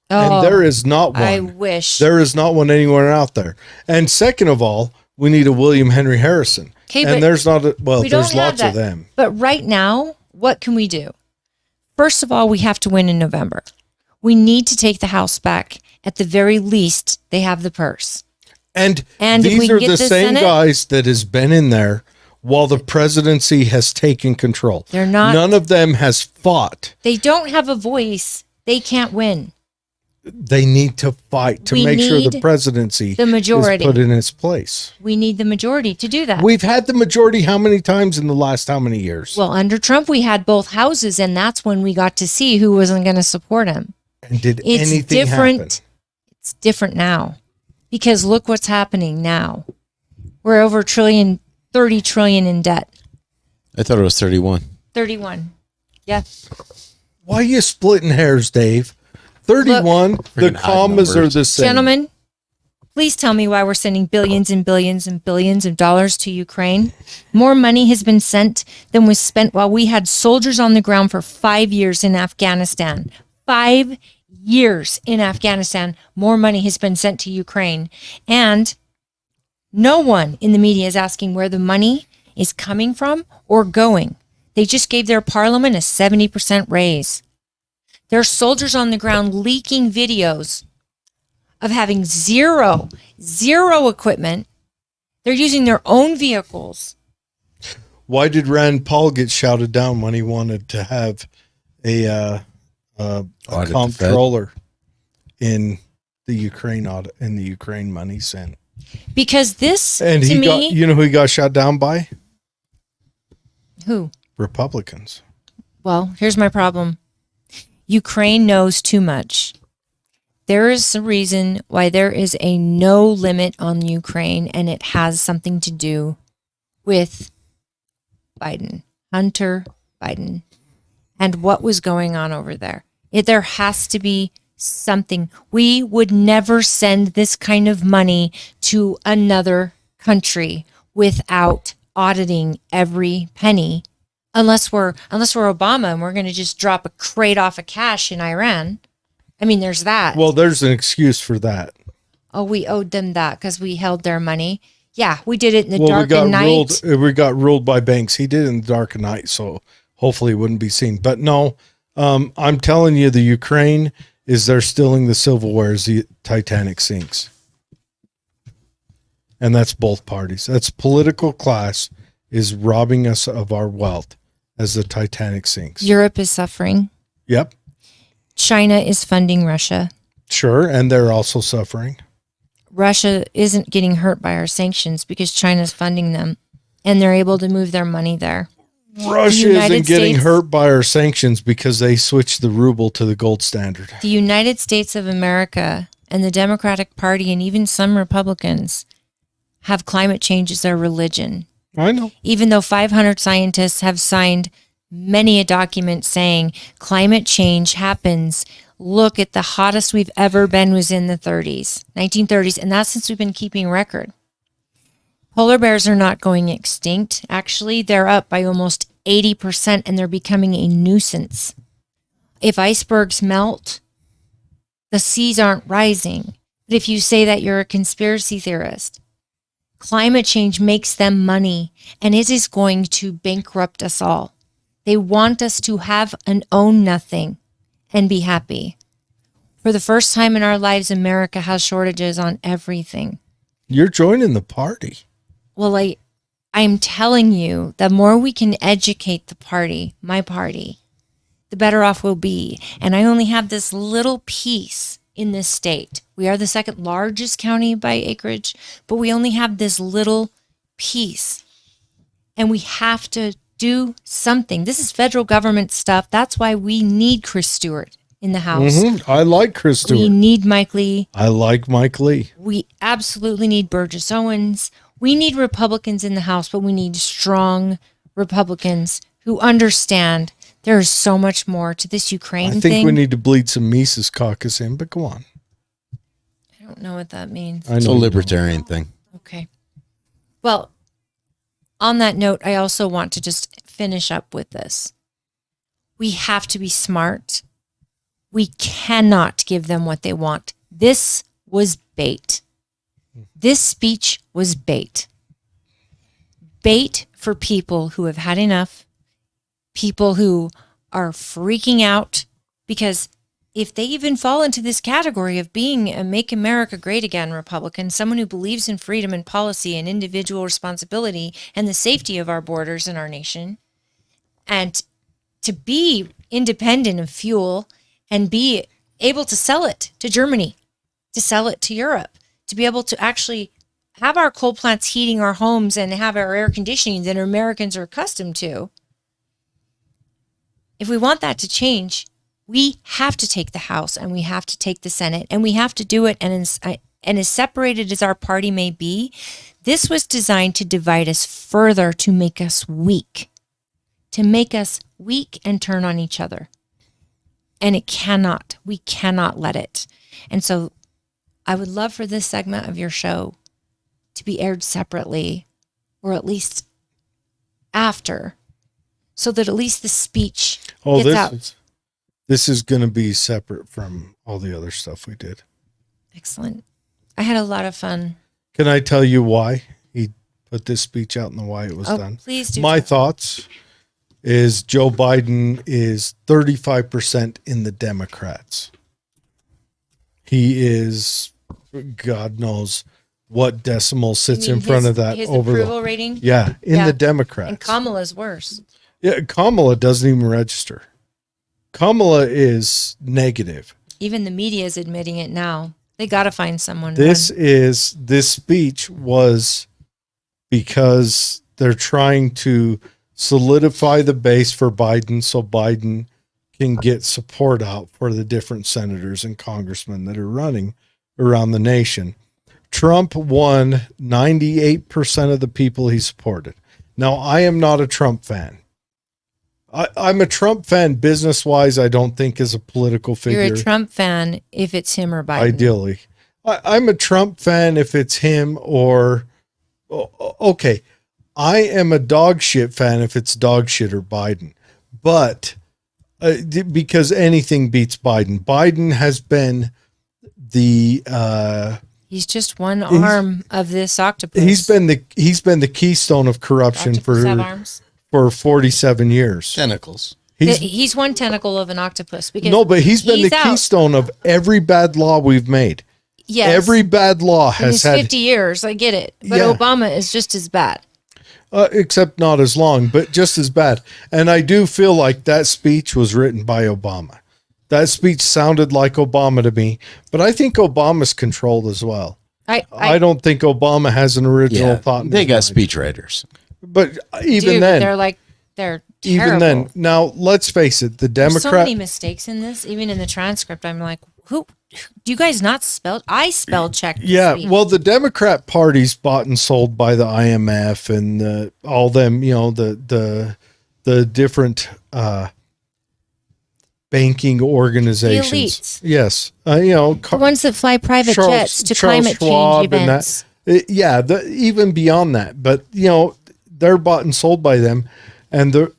Oh, And there is not one. I wish. There is not one anywhere out there. And second of all, we need a William Henry Harrison. Okay, but and there's not we don't there's have lots that. of them. But right now, what can we do? First of all, we have to win in November. We need to take the House back. At the very least, they have the purse. And if these we are get the the same Senate- guys that has been in there while the presidency has taken control. They're not- None of them has fought. They don't have a voice. They can't win. They need to fight to We make sure the need presidency the majority. is put in its place. We need the majority to do that. We've had the majority how many times in the last how many years? Well, under Trump, we had both houses, and that's when we got to see who wasn't going to support him. And did It's anything different. happen? It's different now because look what's happening now. We're over a trillion, 30 trillion in debt. I thought it was 31. 31. Yeah. Why are you splitting hairs, Dave? 31, the Freaking odd commas are numbers. the same. Gentlemen, Please tell me why we're sending billions and billions and billions of dollars to Ukraine. More money has been sent than was spent while we had soldiers on the ground for 5 years in Afghanistan. 5 years in Afghanistan, more money has been sent to Ukraine. And no one in the media is asking where the money is coming from or going. They just gave their parliament a 70% raise. There are soldiers on the ground leaking videos of having zero equipment. They're using their own vehicles. Why did Rand Paul get shouted down when he wanted to have a comptroller in the Ukraine audit, in the Ukraine money sent? Because this, And to he me, got, you know who he got shot down by? who? Republicans. Well, here's my problem. Ukraine knows too much. There is a reason why there is a no limit on Ukraine, and it has something to do with Biden, Hunter Biden, and what was going on over there. There has to be something. We would never send this kind of money to another country without auditing every penny, unless we're Obama and we're going to just drop a crate off of cash in Iran. I mean, there's that. Well, there's an excuse for that. Oh, we owed them that because we held their money. Yeah, we did it in the dark of night. We got ruled by banks. He did it in the dark of night, so hopefully it wouldn't be seen. But no, I'm telling you, the Ukraine is they're stealing the silverware as the Titanic sinks. And that's both parties. That's political class is robbing us of our wealth as the Titanic sinks. Europe is suffering. Yep. China is funding Russia. Sure, and they're also suffering. Russia isn't getting hurt by our sanctions because China's funding them, and they're able to move their money there. Russia isn't getting hurt by our sanctions because they switched the ruble to the gold standard. The United States of America and the Democratic Party and even some Republicans have climate change as their religion. I know. Even though 500 scientists have signed many a document saying climate change happens. Look at the hottest we've ever been was in the 1930s, and that's since we've been keeping record. Polar bears are not going extinct. Actually, they're up by almost 80%, and they're becoming a nuisance. If icebergs melt, the seas aren't rising. But if you say that you're a conspiracy theorist, climate change makes them money, and it is going to bankrupt us all. They want us to have and own nothing and be happy. For the first time in our lives, America has shortages on everything. You're joining the party. Well, I'm telling you, the more we can educate the party, my party, the better off we'll be. And I only have this little piece in this state. We are the second largest county by acreage, but we only have this little piece. And we have to do something. This is federal government stuff. That's why we need Chris Stewart in the House. Mm-hmm. I like Chris Stewart. We need Mike Lee. I like Mike Lee. We absolutely need Burgess Owens. We need Republicans in the House, but we need strong Republicans who understand there is so much more to this Ukraine thing. I think we need to bleed some Mises Caucus in, but go on. I don't know what that means. It's a libertarian thing. Okay. Well, on that note, I also want to just finish up with this. We have to be smart. We cannot give them what they want. This was bait. This speech was bait. Bait for people who have had enough, people who are freaking out, because if they even fall into this category of being a Make America Great Again Republican, someone who believes in freedom and policy and individual responsibility and the safety of our borders and our nation, and to be independent of fuel and be able to sell it to Germany, to sell it to Europe, to be able to actually have our coal plants heating our homes and have our air conditioning that Americans are accustomed to. If we want that to change, we have to take the House and we have to take the Senate, and we have to do it. And as separated as our party may be, this was designed to divide us further, to make us weak and turn on each other. And we cannot let it. And so I would love for this segment of your show to be aired separately, or at least after, so that at least the speech gets out. This is going to be separate from all the other stuff we did. Excellent. I had a lot of fun. Can I tell you why he put this speech out and why it was done? Please do. My thoughts is Joe Biden is 35% in the Democrats. He is, God knows what decimal sits in front of that. His over approval rating? Yeah, in the Democrats. And Kamala's worse. Yeah, Kamala doesn't even register. Kamala is negative. Even the media is admitting it now. They got to find someone. This speech was because they're trying to solidify the base for Biden so Biden can get support out for the different senators and congressmen that are running around the nation. Trump won 98% of the people he supported. Now, I am not a Trump fan. I'm a Trump fan business-wise. I don't think as a political figure. You're a Trump fan if it's him or Biden. Ideally. I'm a Trump fan if it's him or... Okay. I am a dog shit fan if it's dog shit or Biden. But because anything beats Biden. Biden has been the... he's just one arm of this octopus. He's been the keystone of corruption for 47 years. Tentacles. He's one tentacle of an octopus. Because no, but he's been the keystone of every bad law we've made. Yes. Every bad law has had 50 years. I get it. But Obama is just as bad. Except not as long, but just as bad. And I do feel like that speech was written by Obama. That speech sounded like Obama to me, but I think Obama's controlled as well. I don't think Obama has an original thought. They got speechwriters. But even then, they're terrible. Even then, now let's face it, the Democrat. There's so many mistakes in this. Even in the transcript, I'm like, who? Do you guys not spell? I spell check. Yeah, well, the Democrat Party's bought and sold by the IMF and all them. You know, the different banking organizations. The elites. Yes, you know, the ones that fly private jets to climate change events. Even beyond that, but you know, they're bought and sold by them, and the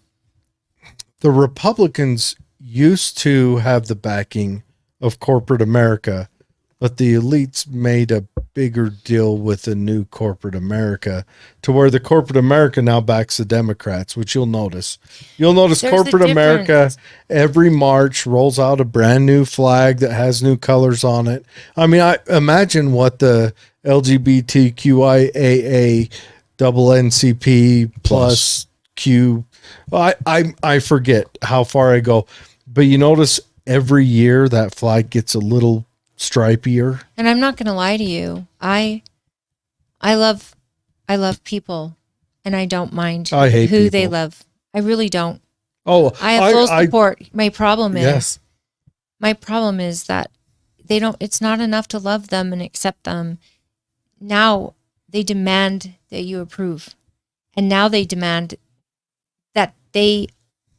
Republicans used to have the backing of corporate America, but the elites made a bigger deal with the new corporate America to where the corporate America now backs the Democrats, which you'll notice. There's corporate America every March rolls out a brand new flag that has new colors on it. I mean, I imagine what the LGBTQIAA double NCP plus Q. I forget how far I go, but you notice every year that flag gets a little stripier. And I'm not going to lie to you. I love people, and I don't mind I hate who people. they love. I really don't. Oh, I have full support. My problem Yes. that they don't. It's not enough to love them and accept them. Now they demand that you approve, and now they demand that they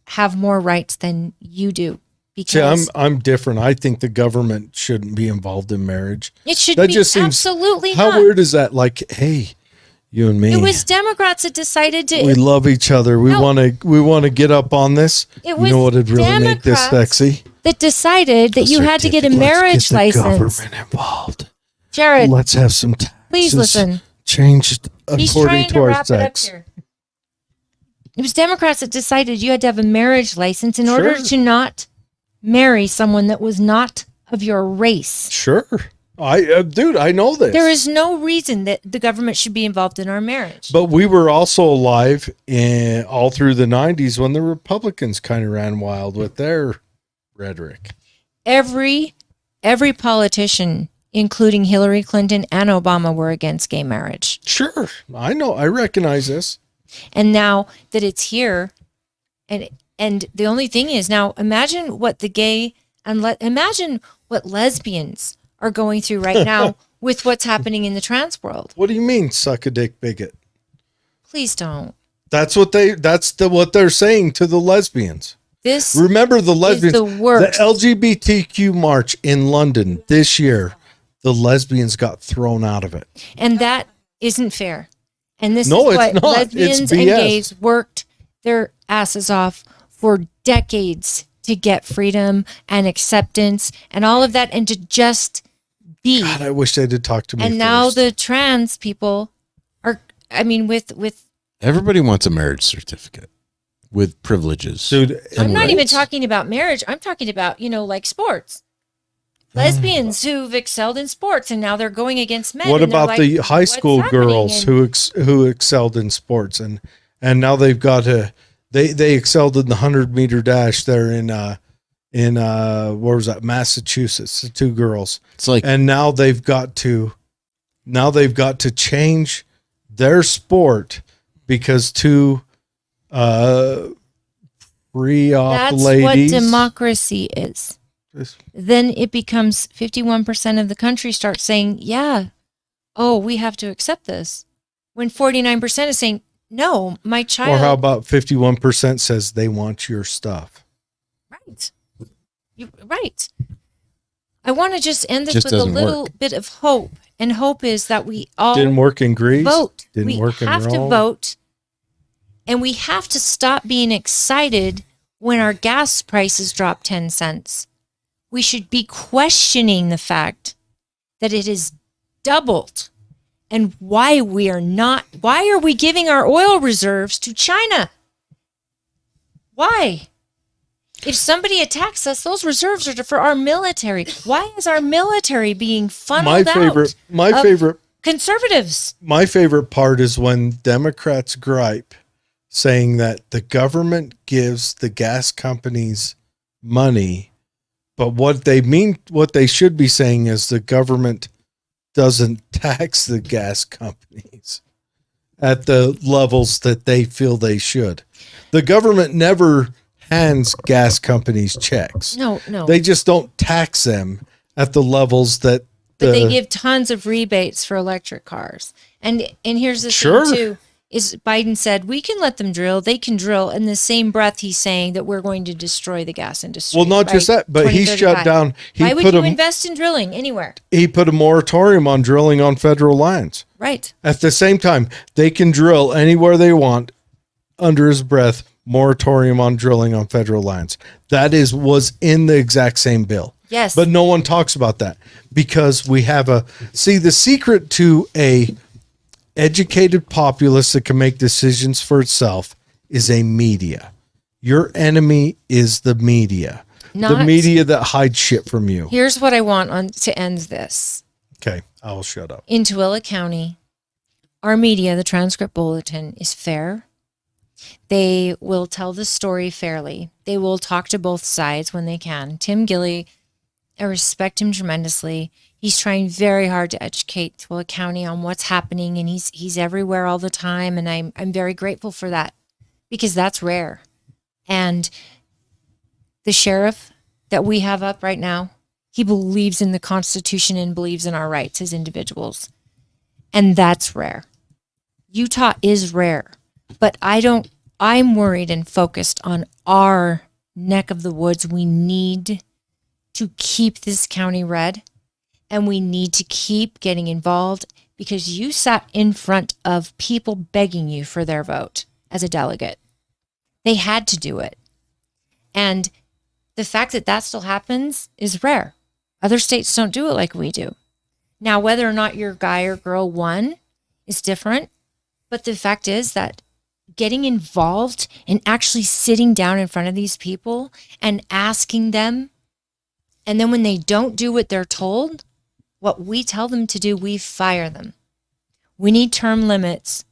have more rights than you do. Because see, I'm different. I think the government shouldn't be involved in marriage. It should that be just seems, absolutely how not. weird is that? Like, hey, you and me. It was Democrats that decided to. We love each other. We want to get up on this. It you was know what would really make this sexy? That decided that you had to get a marriage license. Government involved. Jared, let's have some taxes please listen. Changed He's according trying to our wrap it up sex. here. It was Democrats that decided you had to have a marriage license in order to not marry someone that was not of your race. Sure. Dude, I know this. There is no reason that the government should be involved in our marriage. But we were also alive all through the 90s when the Republicans kind of ran wild with their rhetoric. Every politician, including Hillary Clinton and Obama, were against gay marriage. Sure. I know. I recognize this. And now that it's here, and the only thing is now imagine what the gay and imagine what lesbians are going through right now with what's happening in the trans world. What do you mean, suck a dick bigot? Please don't. That's what they're saying to the lesbians. Remember the lesbians, the worst. The LGBTQ march in London this year. the lesbians got thrown out of it. And that isn't fair. And this No, is it's what not. lesbians It's and BS. gays worked their asses off for decades to get freedom and acceptance and all of that, and to just be. God, I wish they'd have talked to me And now first. the trans people are, I mean, with Everybody wants a marriage certificate with privileges. Dude, I'm not even rights. talking about marriage. I'm talking about, like sports. Lesbians who've excelled in sports, and now they're going against men. what and they're about like, the high "What's school happening?" girls And who excelled in sports and now they've got they excelled in the 100-meter dash there in where was that, Massachusetts, the two girls, It's like and now they've got to change their sport because two pre-op that's ladies. what democracy is. Then it becomes 51% of the country starts saying, yeah, oh, we have to accept this. When 49% is saying, no, my child. Or how about 51% says they want your stuff? Right. Right. I want to just end this Just with a doesn't little work. bit of hope. And hope is that we all Didn't work in Greece. vote. Didn't We work in have to Rome. vote. And we have to stop being excited when our gas prices drop 10 cents. We should be questioning the fact that it has doubled and why are we giving our oil reserves to China? Why? If somebody attacks us, those reserves are for our military. Why is our military being funneled out? My favorite Conservatives. My favorite part is when Democrats gripe saying that the government gives the gas companies money, but what they should be saying is the government doesn't tax the gas companies at the levels that they feel they should. The government never hands gas companies checks. No. They just don't tax them at the levels that But they give tons of rebates for electric cars. And here's the thing too, is Biden said, we can let them drill. They can drill. In the same breath, he's saying that we're going to destroy the gas industry. Well, not just that, but he shut 2035. down. Why would you invest in drilling anywhere? He put a moratorium on drilling on federal lands. Right. At the same time, they can drill anywhere they want. Under his breath, moratorium on drilling on federal lands. That was in the exact same bill. Yes. But no one talks about that because we have the secret to a educated populace that can make decisions for itself is a media. Your enemy is the media. The media that hides shit from you. Here's what I want to end this. Okay, I will shut up. In Tooele County, our media, the Transcript Bulletin, is fair. They will tell the story fairly. They will talk to both sides when they can. Tim Gilley, I respect him tremendously. He's trying very hard to educate Tooele County on what's happening, and he's everywhere all the time, and I'm very grateful for that because that's rare. And the sheriff that we have up right now, he believes in the Constitution and believes in our rights as individuals. And that's rare. Utah is rare, but I'm worried and focused on our neck of the woods. We need to keep this county red, and we need to keep getting involved because you sat in front of people begging you for their vote as a delegate. They had to do it. And the fact that that still happens is rare. Other states don't do it like we do. Now, whether or not your guy or girl won is different, but the fact is that getting involved and actually sitting down in front of these people and asking them, and then when they don't do what they're told, what we tell them to do, we fire them. We need term limits.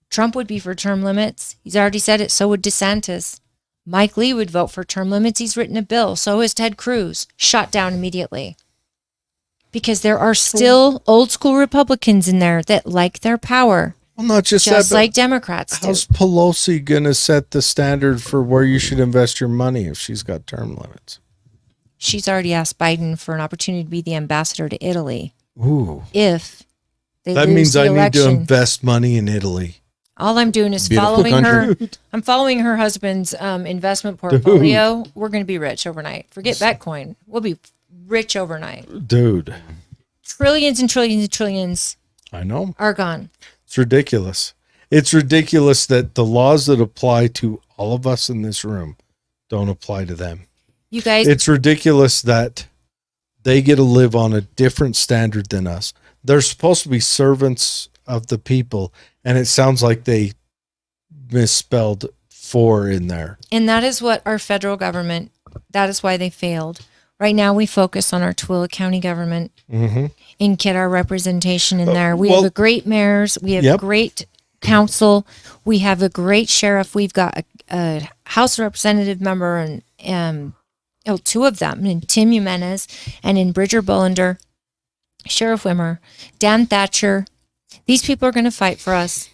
Trump would be for term limits. He's already said it. So would DeSantis. Mike Lee would vote for term limits. He's written a bill. So is Ted Cruz. Shot down immediately. Because there are still old school Republicans in there that like their power. Well, not just Just that, but like Democrats do. how's Pelosi going to set the standard for where you should invest your money if she's got term limits? She's already asked Biden for an opportunity to be the ambassador to Italy. Ooh. If they That lose means the I need to election. invest money in Italy. All I'm doing is Beautiful following her. country. I'm following her husband's investment portfolio. We're going to be rich overnight. Forget Bitcoin. We'll be rich overnight. Dude. trillions and trillions and trillions I know. are gone. It's ridiculous. It's ridiculous that the laws that apply to all of us in this room don't apply to them. You guys, It's ridiculous that they get to live on a different standard than us. They're supposed to be servants of the people, and it sounds like they misspelled "for" in there. and that is what our federal government, that is why they failed. Right now, we focus on our Tooele County government Mm-hmm. and get our representation in there. We well- have a great mayors. We have Yep. great council. We have a great sheriff. We've got a House Representative member and two of them, and Tim Jimenez and in Bridger Bullender, Sheriff Wimmer, Dan Thatcher. These people are going to fight for us,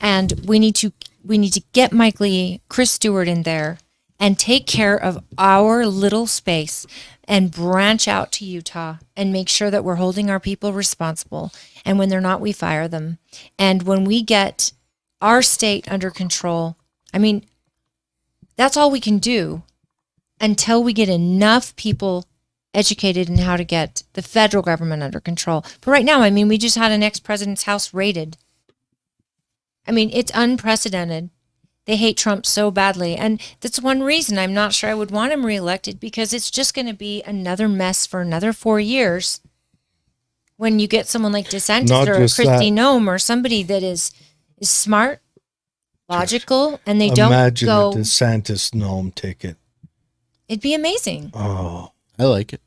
and we need to get Mike Lee, Chris Stewart in there and take care of our little space and branch out to Utah and make sure that we're holding our people responsible. And when they're not, we fire them. And when we get our state under control, I mean, that's all we can do until we get enough people educated in how to get the federal government under control. But right now, I mean, we just had an ex-president's house raided. I mean, it's unprecedented. They hate Trump so badly. And that's one reason I'm not sure I would want him reelected, because it's just going to be another mess for another 4 years. When you get someone like DeSantis Not or just Kristi that. Noem or somebody that is smart, logical, and they don't Imagine go, the DeSantis Nome ticket. it'd be amazing. Oh, I like it.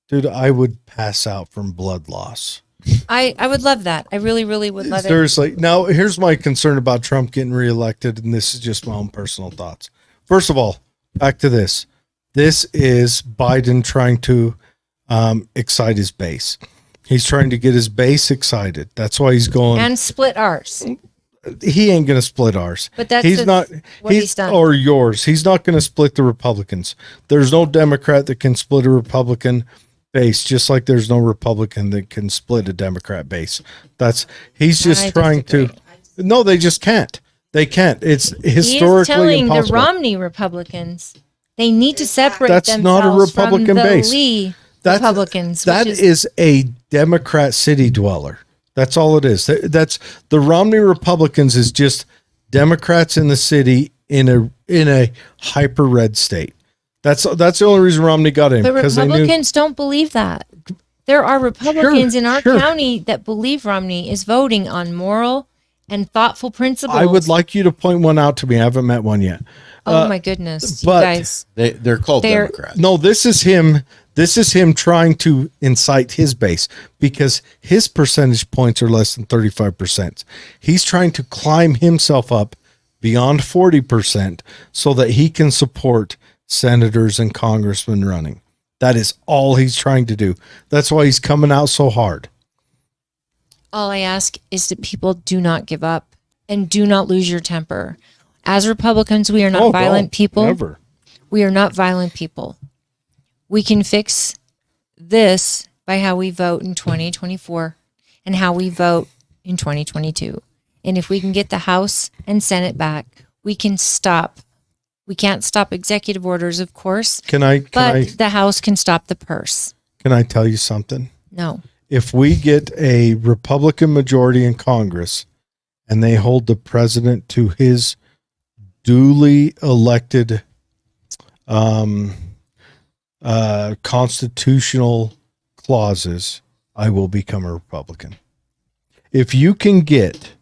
dude, I would pass out from blood loss. I would love that. I really, really would love it. Seriously. Now, here's my concern about Trump getting reelected, and this is just my own personal thoughts. First of all, back to this. This is Biden trying to excite his base. He's trying to get his base excited. That's why he's going. And split ours. He ain't going to split ours. But that's he's not. what he's done. Or yours. He's not going to split the Republicans. There's no Democrat that can split a Republican base, just like there's no Republican that can split a Democrat base. He's just I trying to. disagree. No, they just can't. They can't. It's He is historically telling impossible. the Romney Republicans they need to separate That's themselves not a Republican from the base. Lee That's- Republicans. That which is a Democrat city dweller. That's all it is. That's the Romney Republicans is just Democrats in the city in a hyper red state. That's the only reason Romney got in, But because they knew. Republicans don't believe that. There are Republicans in our sure. county that believe Romney is voting on moral and thoughtful principles. I would like you to point one out to me. I haven't met one yet. Oh my goodness, you but- guys! They're called They're- Democrats. No, this is him. This is him trying to incite his base because his percentage points are less than 35%. He's trying to climb himself up beyond 40% so that he can support senators and congressmen running. That is all he's trying to do. That's why he's coming out so hard. All I ask is that people do not give up and do not lose your temper. As Republicans, we are not violent don't. people. Never. We are not violent people. We can fix this by how we vote in 2024 and how we vote in 2022. And if we can get the House and Senate back, we can stop. We can't stop executive orders, of course, Can I but the House can stop the purse. tell you something? No. If we get a Republican majority in Congress and they hold the president to his duly elected constitutional clauses, I will become a Republican. If you can get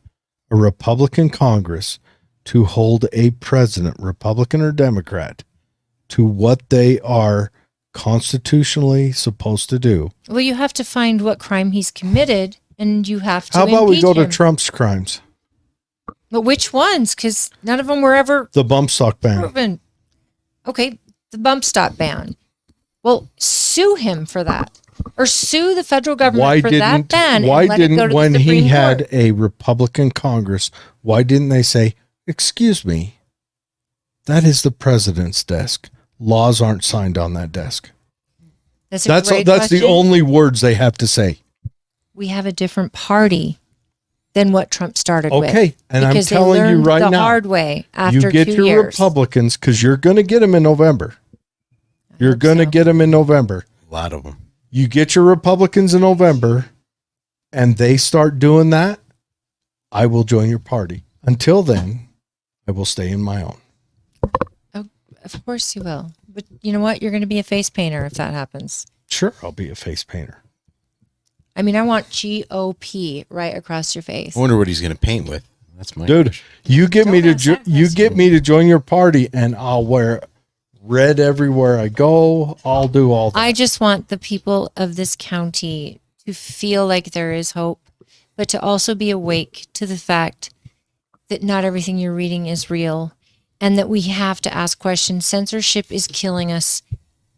a Republican Congress to hold a president, Republican or Democrat, to what they are constitutionally supposed to do. Well, you have to find what crime he's committed, and you have to. How about we impeach go to him. Trump's crimes? But which ones? Because none of them were ever The bump stock ban. proven. Okay, the bump stop ban. Well, sue him for that, or sue the federal government Why for that didn't ban. why and let it go didn't to when the he Supreme had Court. a Republican Congress, why didn't they say, "Excuse me, that is the president's desk. Laws aren't signed on that desk." That's a That's great the question. only words they have to say. We have a different party than what Trump started with. Okay, and I'm because they telling you learned right the now, hard way after you get 2 your years. Republicans because you're going to get them in November. You're hope going to so. get them in November. A lot of them. You get your Republicans in November, and they start doing that, I will join your party. Until then, I will stay in my own. Oh, of course you will. But you know what? You're going to be a face painter if that happens. Sure, I'll be a face painter. I mean, I want GOP right across your face. I wonder what he's going to paint with. That's my Dude, question. you get me Don't to ask that you question. get me to join your party, and I'll wear red everywhere I go. I'll do all that. I just want the people of this county to feel like there is hope, but to also be awake to the fact that not everything you're reading is real and that we have to ask questions. Censorship is killing us.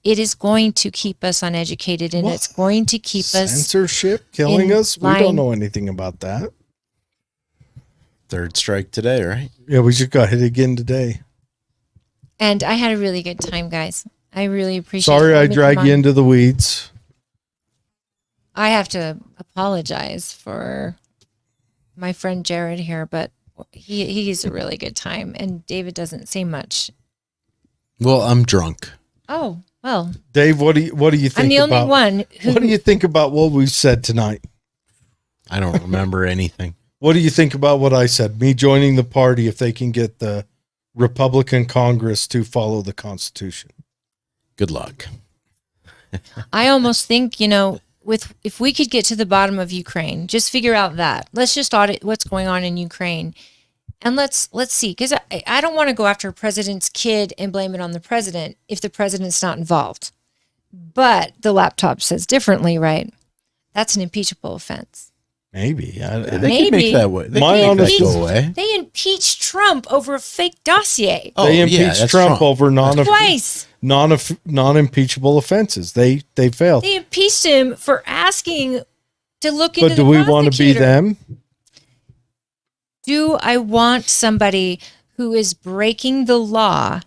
It is going to keep us uneducated, and What? it's going to keep us. Censorship killing in us? We line. don't know anything about that. Third strike today, right? Yeah, we just got hit again today. And I had a really good time, guys. I really appreciate Sorry it. I drag you into the weeds. I have to apologize for my friend Jared here, but he's a really good time, and David doesn't say much. Well, I'm drunk. Oh, well, Dave, what do you think I'm the about, only one who. what do you think about what we've said tonight? I don't remember anything. What do you think about what I said? Me joining the party if they can get the Republican Congress to follow the Constitution. Good luck. I almost think, if we could get to the bottom of Ukraine, just figure out that. Let's just audit what's going on in Ukraine. And let's see, because I don't want to go after a president's kid and blame it on the president if the president's not involved. But the laptop says differently, right? That's an impeachable offense. Maybe. They can Maybe. make that way. They My can make that honest- go away. They impeached Trump over a fake dossier Oh, They yeah, impeached that's Trump over twice. non-impeachable offenses. They failed. They impeached him for asking to look into But do the we want to be prosecutor. them? Do I want somebody who is breaking the law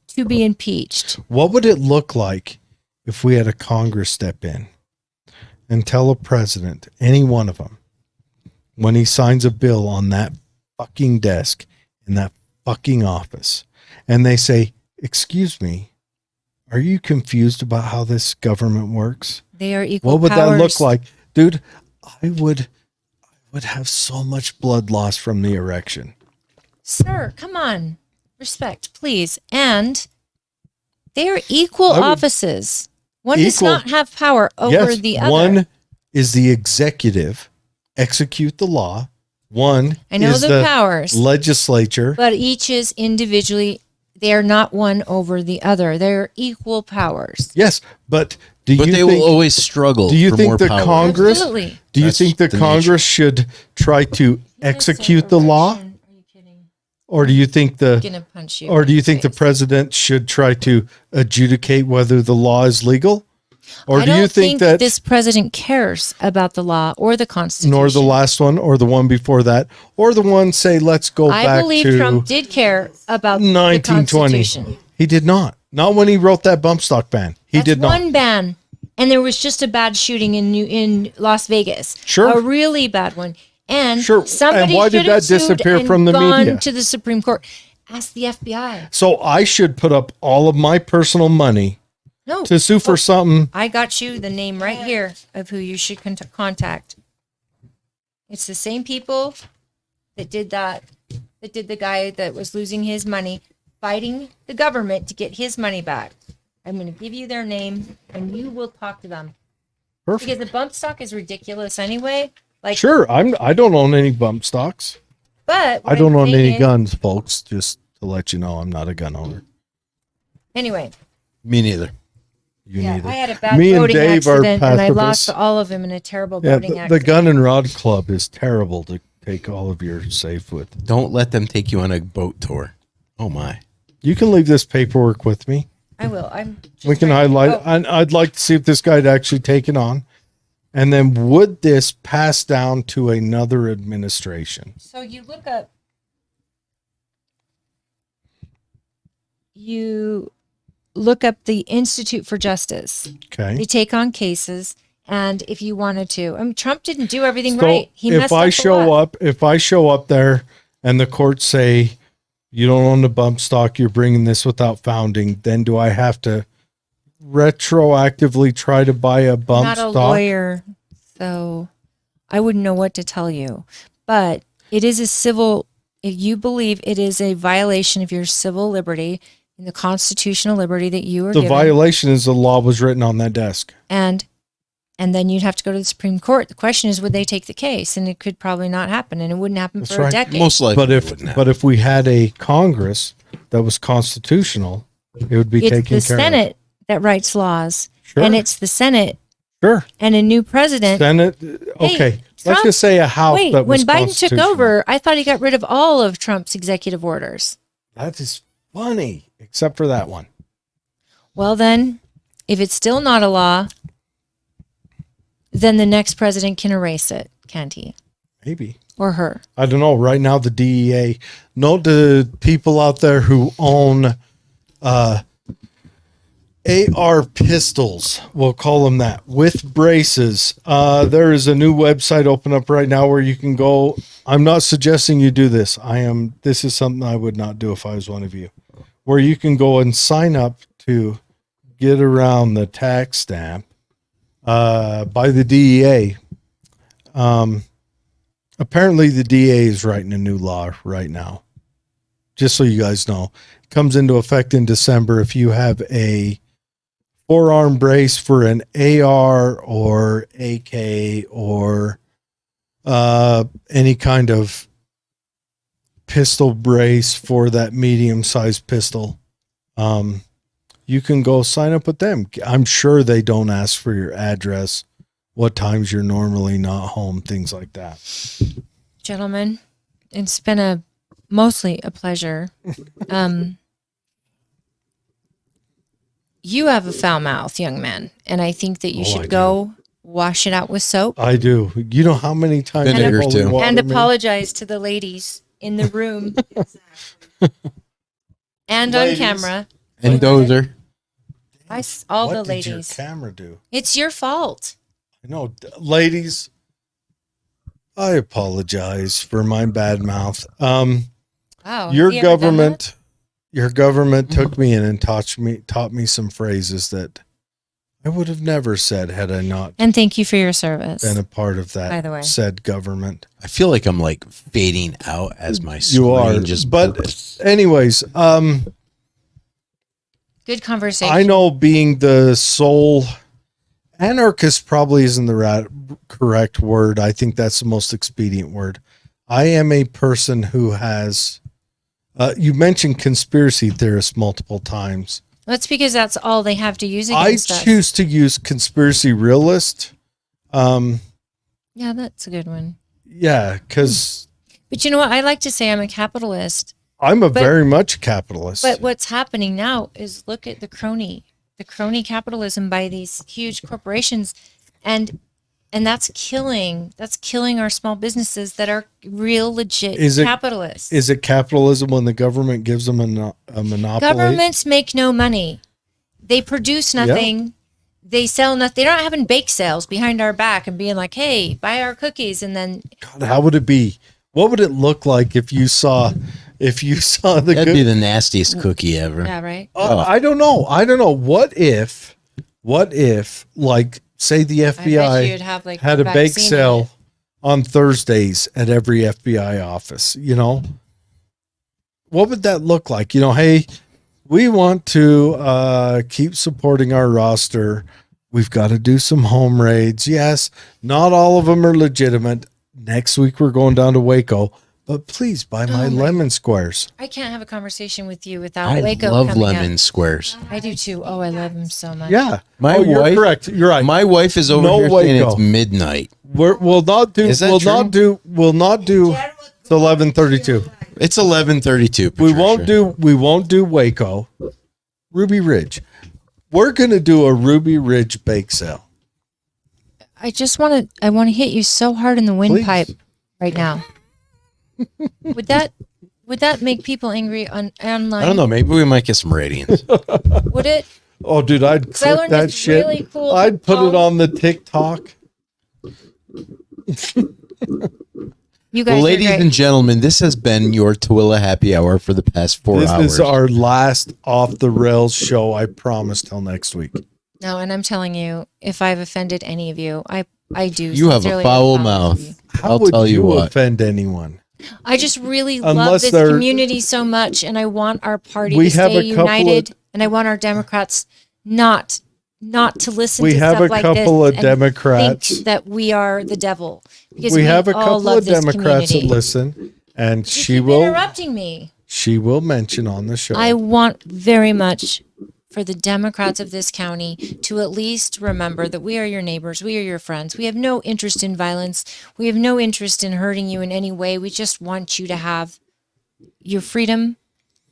to be impeached? What would it look like if we had a Congress step in and tell a president, any one of them, when he signs a bill on that fucking desk in that fucking office, and they say, "Excuse me, are you confused about how this government works?" They are equal What would powers. that look like? Dude, I would have so much blood loss from the erection. Sir, come on. Respect, please. And they are equal I would- offices. One does Equal- not have power over the other. One is the executive, execute the law. One I know is the powers, legislature. but each is individually, they are not one over the other. They're equal powers. Yes, but But they will always struggle do you for think more the power. Congress- Absolutely. do you That's think the the Congress should try to execute the law, Are you kidding? or do you think I'm the gonna punch you. or do in you think the face. president should try to adjudicate whether the law is legal? Or I do don't you think that this president cares about the law or the Constitution? nor the last one or the one before that or the one say let's go I back believe to Trump did care about the 1920? Constitution. He did not. Not when he wrote that bump stock ban. He That's did not. one ban, and there was just a bad shooting in Las Vegas. Sure. A really bad one. And Sure. somebody And why did should have that disappear sued from and the gone media? to the Supreme Court. Ask the FBI. So I should put up all of my personal money No. to sue for something. I got you the name right here of who you should contact. It's the same people that did that did the guy that was losing his money, fighting the government to get his money back. I'm going to give you their name, and you will talk to them. Perfect. Because the bump stock is ridiculous anyway. Like, Sure. I don't own any bump stocks. but what I don't I'm own any saying- guns, folks. Just to let you know, I'm not a gun owner. Anyway, Me neither. You yeah, neither. I had a bad Me and boating Dave are accident, and I lost pacifists. all of them in a terrible Yeah, boating the accident. Gun and Rod Club is terrible to take all of your safe with. Don't let them take you on a boat tour. Oh my. You can leave this paperwork with me. I will. I'm. just We can trying to- highlight. oh, And I'd like to see if this guy'd actually taken on. And then would this pass down to another administration? So you look up. You look up the Institute for Justice. Okay. They take on cases, and if you wanted to, I mean, Trump didn't do everything So right. He messed if I up a show lot. if I show up there and the courts say you don't own the bump stock, you're bringing this without founding, then do I have to retroactively try to buy a I'm bump not a stock? lawyer, so I wouldn't know what to tell you. But it is a civil, if you believe it is a violation of your civil liberty and the constitutional liberty that you are The given. violation is the law was written on that desk. And then you'd have to go to the Supreme Court. The question is, would they take the case? And it could probably not happen, and it wouldn't happen That's for right. a decade. Most likely, But if we had a Congress that was constitutional, it would be it's taken the care Senate that writes laws, Sure. and it's the Senate Sure. and a new president. Senate. Okay. Let's Trump- just say a house Wait, that was when Biden took constitutional. over, I thought he got rid of all of Trump's executive orders. That is funny, except for that one. Well, then, if it's still not a law, then the next president can erase it, can't he? Maybe. Or her. I don't know. Right now, the DEA, note the people out there who own AR pistols, we'll call them that, with braces. There is a new website open up right now where you can go. I'm not suggesting you do this. This is something I would not do if I was one of you, where you can go and sign up to get around the tax stamp by the DEA. Apparently the DEA is writing a new law right now. Just so you guys know, it comes into effect in December. If you have a forearm brace for an AR or AK or any kind of pistol brace for that medium-sized pistol, you can go sign up with them. I'm sure they don't ask for your address, what times you're normally not home, things like that. Gentlemen, it's been mostly a pleasure. You have a foul mouth, young man, and I think that you I should do. go wash it out with soap I do. You know how many times Vinegar, holy too. water and me? apologize to the ladies in the room and on Ladies. camera. And Dozer. All What the did ladies. your camera do? It's your fault. I know, ladies. I apologize for my bad mouth. Wow. Your have you ever done that? government took me in and taught me some phrases that I would have never said had I not And thank you for your service. been a part of that By the way. said government. I feel like I'm like fading out as my screen You are, just but anyways, Good conversation. I know being the sole anarchist probably isn't the correct word. I think that's the most expedient word. I am a person who has, you mentioned conspiracy theorists multiple times. That's because that's all they have to use I against us. choose to use conspiracy realist. Yeah, that's a good one. Yeah, because But you know what? I like to say I'm a capitalist. I'm very much a capitalist. But what's happening now is look at the crony capitalism by these huge corporations, and that's killing our small businesses that are real legit capitalists. Is it capitalism when the government gives them a monopoly? Governments make no money. They produce nothing. They sell nothing. They're not having bake sales behind our back and being like, "Hey, buy our cookies," and then God, how would it be? What would it look like if you saw the that'd be the nastiest cookie ever. yeah, right. I don't know. What if like say the I bet you'd FBI have like had a vaccine bake in sale it. on Thursdays at every FBI office, what would that look like? Hey, we want to keep supporting our roster. We've got to do some home raids. Yes, not all of them are legitimate. Next week we're going down to Waco, but please buy my lemon squares. I can't have a conversation with you without I Waco love coming lemon up. squares. I do too. Oh, I love them so much. Yeah, My you're wife- correct. You're right. My wife is over No here saying Waco. it's midnight. We'll not do. Is that We'll true? not do. It's 11:32. It's 11:32. We won't do Waco. Ruby Ridge. We're gonna do a Ruby Ridge bake sale. I want to hit you so hard in the Please. windpipe right now. Would that make people angry online? I don't know. Maybe we might get some ratings. Would it? Oh, dude, I'd I click learned that this shit. really cool I'd put it TikTok. on the TikTok. You guys Well, are ladies great. and gentlemen, this has been your Tooele happy hour for the past 4 This hours. is our last off the rails show. I promise. Till next week. No, and I'm telling you, if I've offended any of you, I I do. You have a sincerely foul apology. mouth. How I'll would tell you what. offend anyone? I just really love Unless this they're- community so much, and I want our party We to have stay a couple of- united, and I want our Democrats not to listen We to have stuff a like couple this of and Democrats. think that we are the devil. Because We have a all couple love of this Democrats that community. listen, and You she keep will interrupting me. she will mention on the show. I want very much for the Democrats of this county to at least remember that we are your neighbors, we are your friends. We have no interest in violence. We have no interest in hurting you in any way. We just want you to have your freedom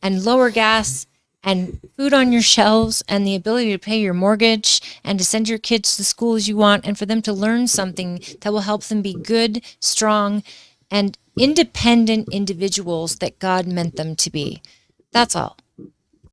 and lower gas and food on your shelves and the ability to pay your mortgage and to send your kids to the schools you want and for them to learn something that will help them be good, strong, and independent individuals that God meant them to be. That's all.